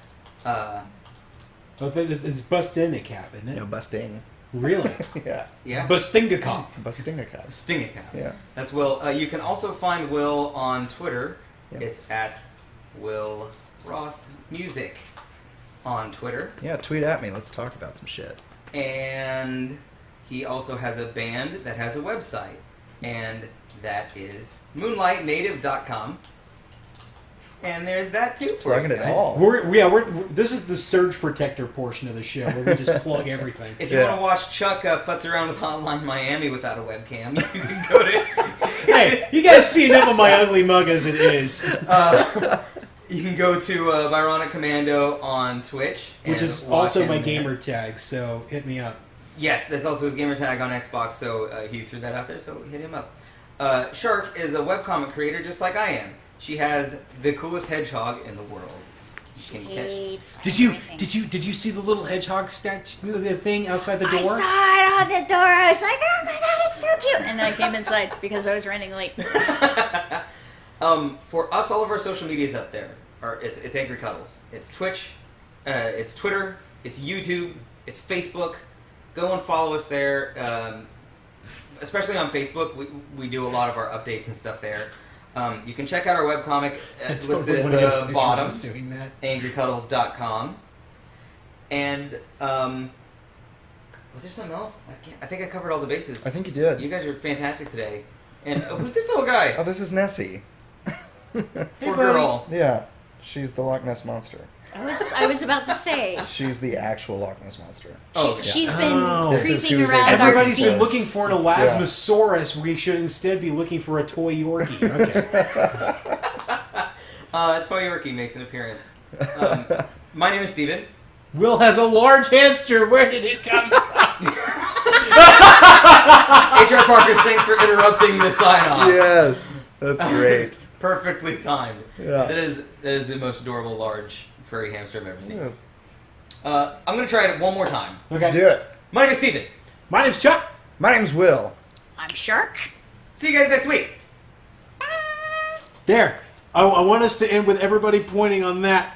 It's Bust in a Cap, isn't it? No, Busting. Really? Yeah. Yeah. Bustinga Cop. Busting a Cap. Sting it, Cap. Yeah. That's Will. You can also find Will on Twitter. Yep. It's at Will Roth Music on Twitter. Yeah, tweet at me. Let's talk about some shit. And he also has a band that has a website. And that is moonlightnative.com. And there's that too. for Plugging you it guys. all. This is the surge protector portion of the show where we just plug everything. If you Yeah. want to watch Chuck futz around with Hotline Miami without a webcam, you can go to... Hey, you guys see enough of my ugly mug as it is. You can go to Byronic Commando on Twitch. Which and is watch also him my there. gamer tag, so hit me up. Yes, that's also his gamer tag on Xbox, so he threw that out there, so hit him up. Shark is a webcomic creator just like I am. She has the coolest hedgehog in the world. She Can you catch? hates everything. Did you see the little hedgehog statue, the thing outside the door? I saw it on the door. I was like, oh my god, it's so cute. And then I came inside because I was running late. For us, all of our social medias up there it's Angry Cuddles. It's Twitch, it's Twitter, it's YouTube, it's Facebook. Go and follow us there. Especially on Facebook, we do a lot of our updates and stuff there. You can check out our webcomic listed at the bottom, angrycuddles.com. And was there something else? I think I covered all the bases. I think you did. You guys are fantastic today. And who's this little guy? Oh, this is Nessie. Poor girl. Yeah, she's the Loch Ness Monster. I was about to say. She's the actual Loch Ness Monster. She's been This is creeping who they- around our Everybody's feet. been looking for an Elasmosaurus. We should instead be looking for a toy Yorkie. Okay. Toy Yorkie makes an appearance. My name is Steven. Will has a large hamster. Where did it come from? HR Parker, thanks for interrupting the sign-off. Yes, that's great. Perfectly timed. Yeah. That is the most adorable large furry hamster I've ever seen. Yes. I'm going to try it one more time. Let's do it. My name is Steven. My name's Chuck. My name's Will. I'm Shark. See you guys next week. There. I want us to end with everybody pointing on that